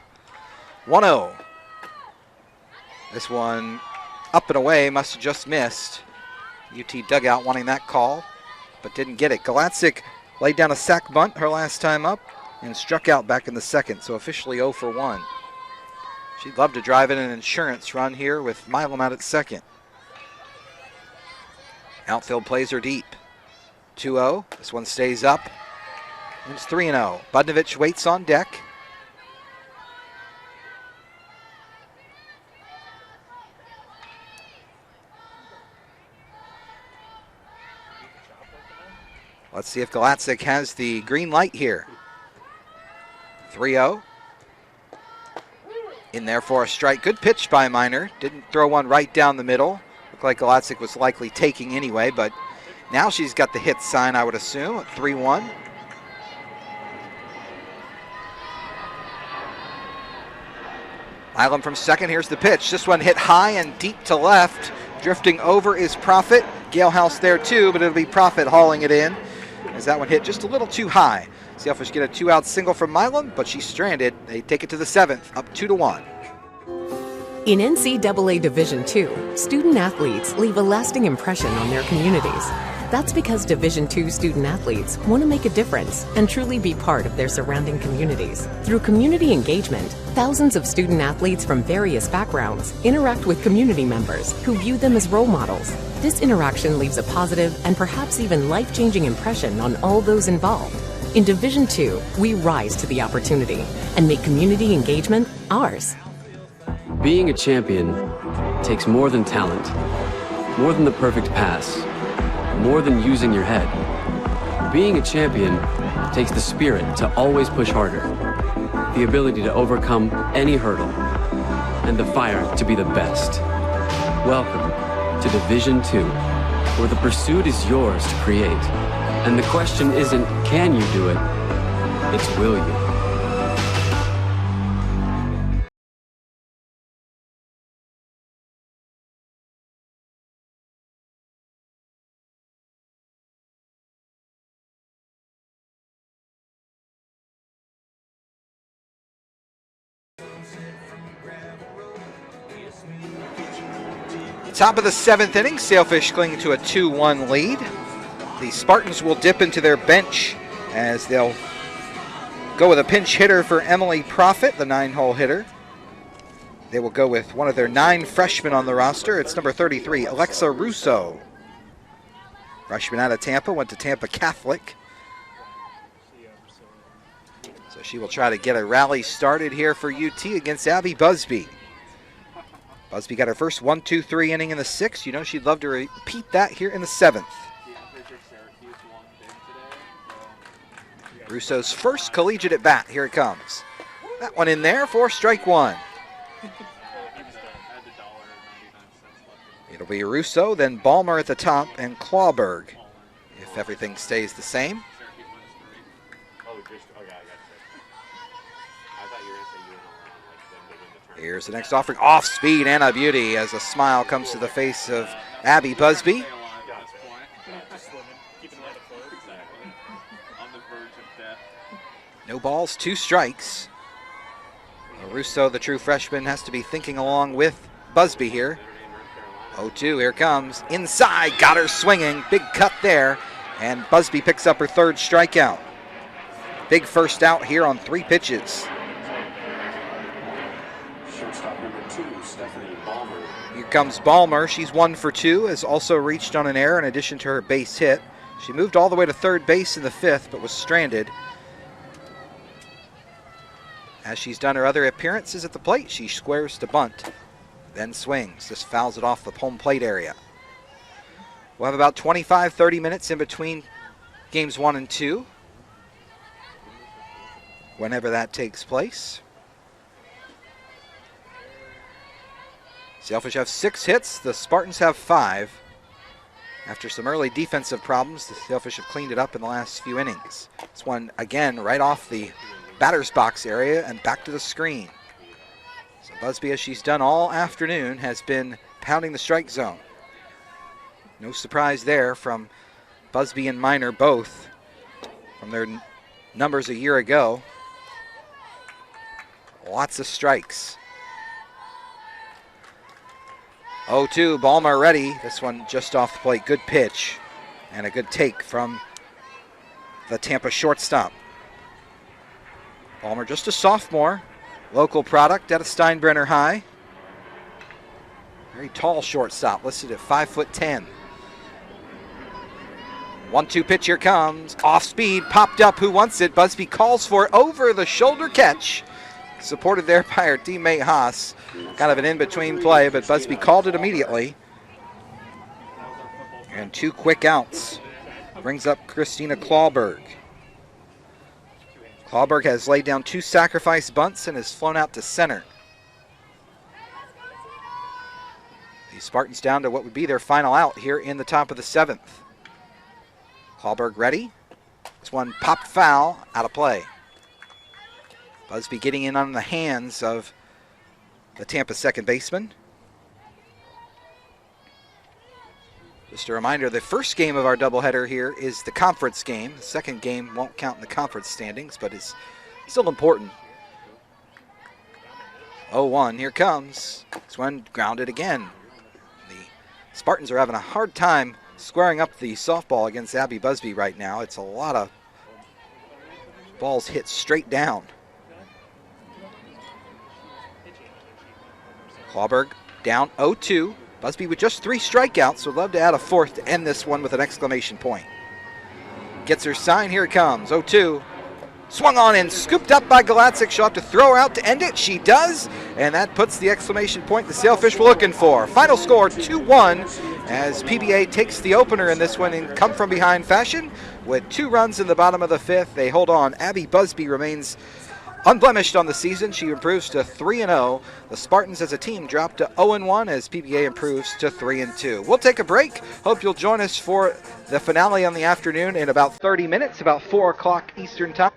1-0. This one up and away, must have just missed. UT dugout wanting that call, but didn't get it. Galatzik laid down a sac bunt her last time up and struck out back in the second, so officially 0 for 1. She'd love to drive in an insurance run here with Milam out at second. Outfield plays are deep. 2-0. This one stays up. And it's 3-0. Budnovich waits on deck. Let's see if Galatzik has the green light here. 3-0. In there for a strike. Good pitch by Miner. Didn't throw one right down the middle. Looked like Galatzik was likely taking anyway, but now she's got the hit sign, I would assume, at 3-1. Milam from second. Here's the pitch. This one hit high and deep to left. Drifting over is Profit. Galehouse there too, but it'll be Profit hauling it in as that one hit just a little too high. Sailfish get a 2-out single from Milam, but she's stranded. They take it to the 7th, up 2-1. In NCAA Division II, student athletes leave a lasting impression on their communities. That's because Division II student athletes want to make a difference and truly be part of their surrounding communities. Through community engagement, thousands of student athletes from various backgrounds interact with community members who view them as role models. This interaction leaves a positive and perhaps even life-changing impression on all those involved. In Division II, we rise to the opportunity and make community engagement ours. Being a champion takes more than talent, more than the perfect pass, more than using your head. Being a champion takes the spirit to always push harder, the ability to overcome any hurdle, and the fire to be the best. Welcome to Division II, where the pursuit is yours to create. And the question isn't, can you do it? It's, will you? Top of the 7th inning, Sailfish clinging to a 2-1 lead. The Spartans will dip into their bench as they'll go with a pinch hitter for Emily Profit, the 9-hole hitter. They will go with one of their 9 freshmen on the roster. It's number 33, Alexa Russo. Freshman out of Tampa, went to Tampa Catholic. So she will try to get a rally started here for UT against Abby Busby. Busby got her first 1-2-3 inning in the 6th. You know she'd love to repeat that here in the 7th. Russo's first collegiate at bat. Here it comes. That one in there for strike 1. It'll be Russo, then Ballmer at the top, and Clawberg, if everything stays the same. Here's the next offering. Off speed and a beauty as a smile comes to the face of Abby Busby. No balls, 2 strikes. Russo, the true freshman, has to be thinking along with Busby here. 0-2, here comes. Inside, got her swinging. Big cut there. And Busby picks up her 3rd strikeout. Big first out here on 3 pitches. Here comes Ballmer. She's 1 for 2, has also reached on an error in addition to her base hit. She moved all the way to 3rd base in the 5th, but was stranded. As she's done her other appearances at the plate, she squares to bunt. then swings, just fouls it off the home plate area. We'll have about 25-30 minutes in between games 1 and 2, whenever that takes place. Sailfish have 6 hits, the Spartans have 5. After some early defensive problems, the Sailfish have cleaned it up in the last few innings. This one, again, right off the batter's box area and back to the screen. So Busby, as she's done all afternoon, has been pounding the strike zone. No surprise there from Busby and Miner both from their numbers a year ago. Lots of strikes. 0-2, Ballmer ready. This one just off the plate. Good pitch and a good take from the Tampa shortstop. Ballmer, just a sophomore, local product out of Steinbrenner High. Very tall shortstop, listed at 5'10". 1-2 pitch, here comes. Off speed, popped up, who wants it? Busby calls for it, over the shoulder catch. Supported there by her teammate Haas. Kind of an in-between play, but Busby called it immediately. And 2 quick outs. Brings up Christina Clawberg. Clawberg has laid down 2 sacrifice bunts and has flown out to center. The Spartans down to what would be their final out here in the top of the 7th. Clawberg ready. This one popped foul, out of play. Busby getting in on the hands of the Tampa second baseman. Just a reminder, the first game of our doubleheader here is the conference game. The second game won't count in the conference standings, but is still important. 0-1, here comes. This one grounded again. The Spartans are having a hard time squaring up the softball against Abby Busby right now. It's a lot of balls hit straight down. Clawberg down 0-2. Busby with just 3 strikeouts, would love to add a 4th to end this one with an exclamation point. Gets her sign, here it comes, 0-2. Swung on and scooped up by Galatzik. She'll have to throw her out to end it. She does, and that puts the exclamation point the Sailfish were looking for. Final score 2-1 as PBA takes the opener in this one in come from behind fashion. With 2 runs in the bottom of the 5th, they hold on. Abby Busby remains unblemished on the season. She improves to 3-0. The Spartans as a team drop to 0-1 as PBA improves to 3-2. We'll take a break. Hope you'll join us for the finale on the afternoon in about 30 minutes, about 4 o'clock Eastern time.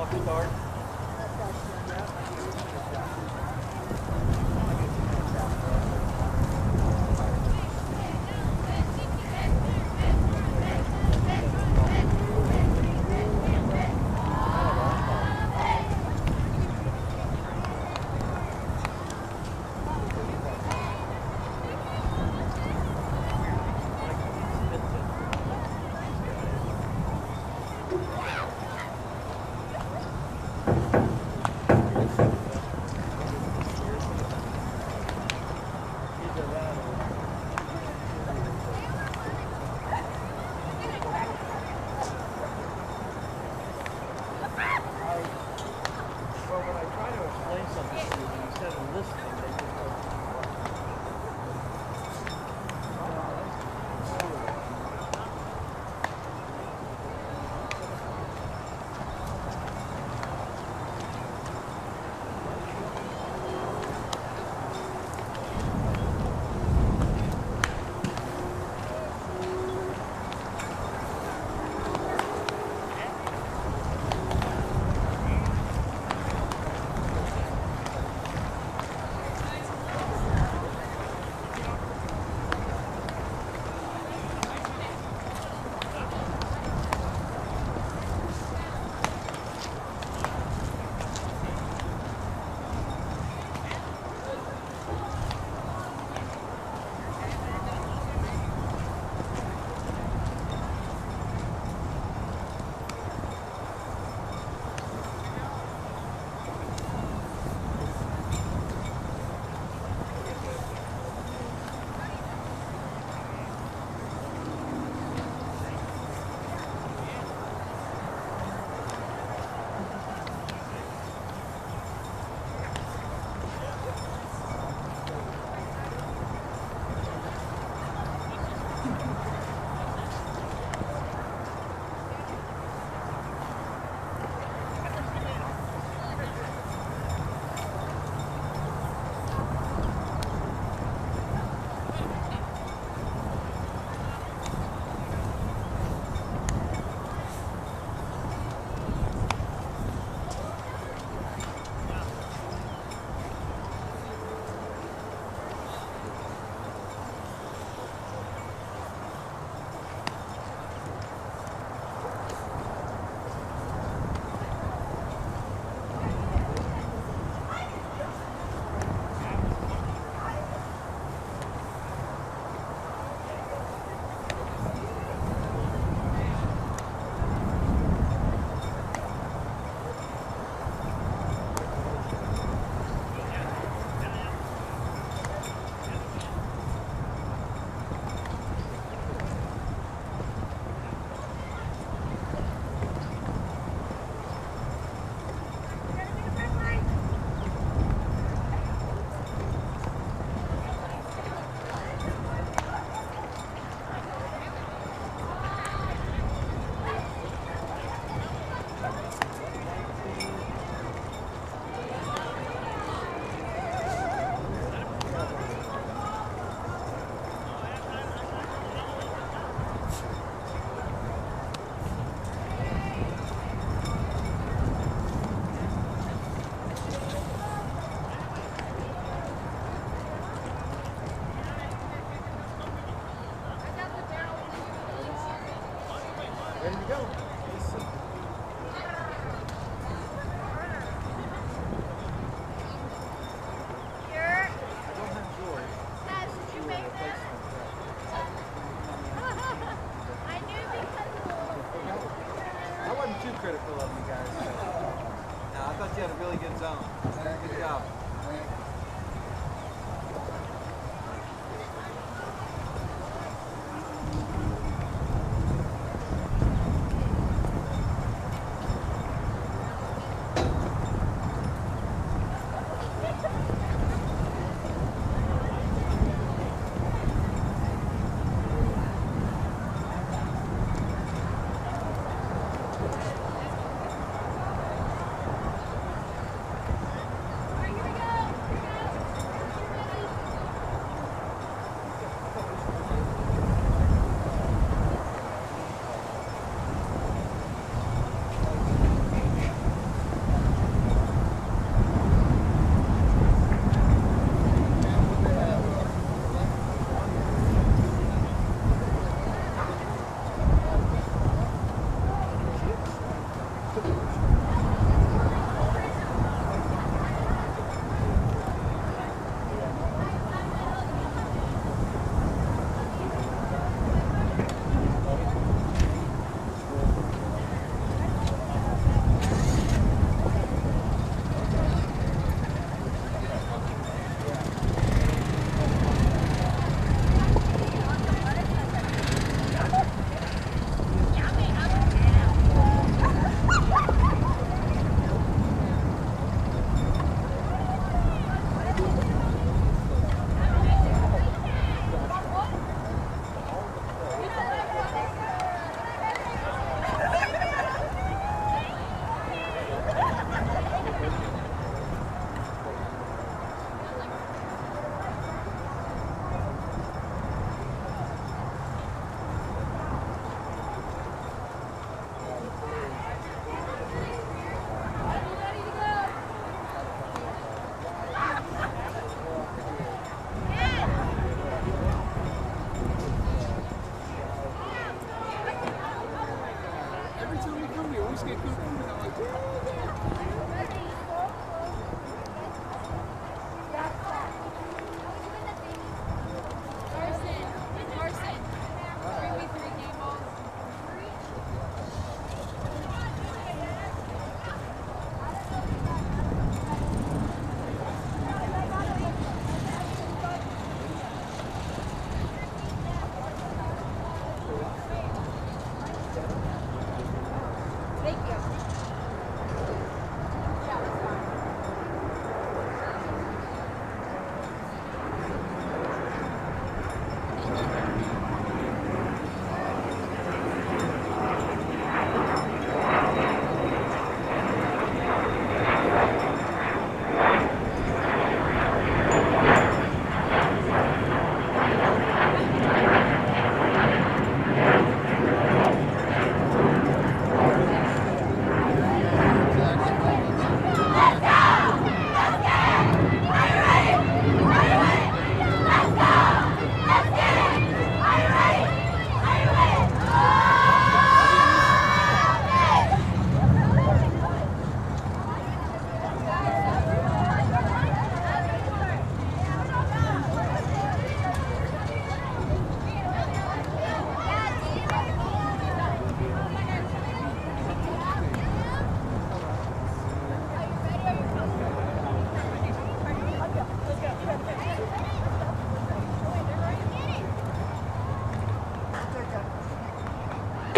walk start. Ready to go. I wasn't too critical of you guys. No, I thought you had a really good zone. Good job.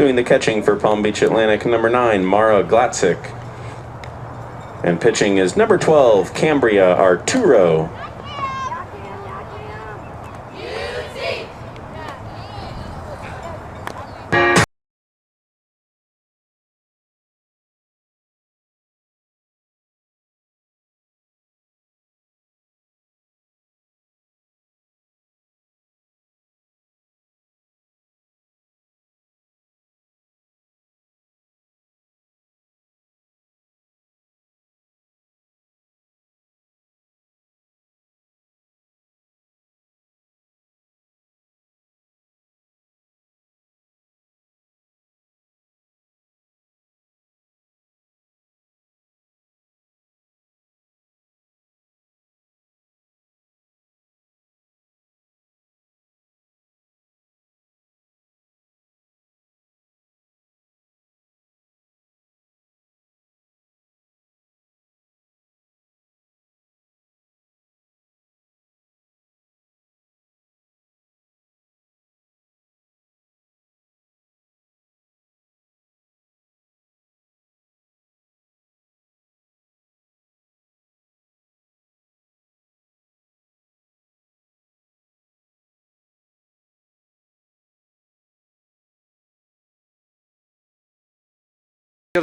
Doing the catching for Palm Beach Atlantic, number 9, Mara Glatzik. And pitching is number 12, Cambria Arturo.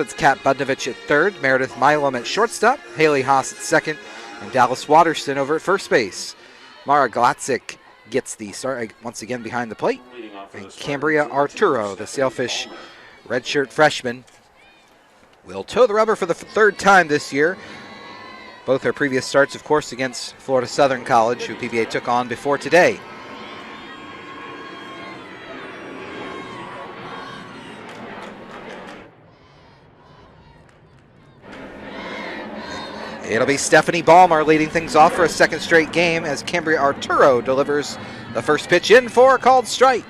It's Kat Budnovich at third, Meredith Milam at shortstop, Haley Haas at second, and Dallas Waterston over at first base. Mara Glatzik gets the start once again behind the plate. And Cambria Arturo, the Sailfish redshirt freshman, will toe the rubber for the third time this year. Both her previous starts, of course, against Florida Southern College, who PBA took on before today. It'll be Stephanie Ballmer leading things off for a second straight game as Cambria Arturo delivers the first pitch in for a called strike.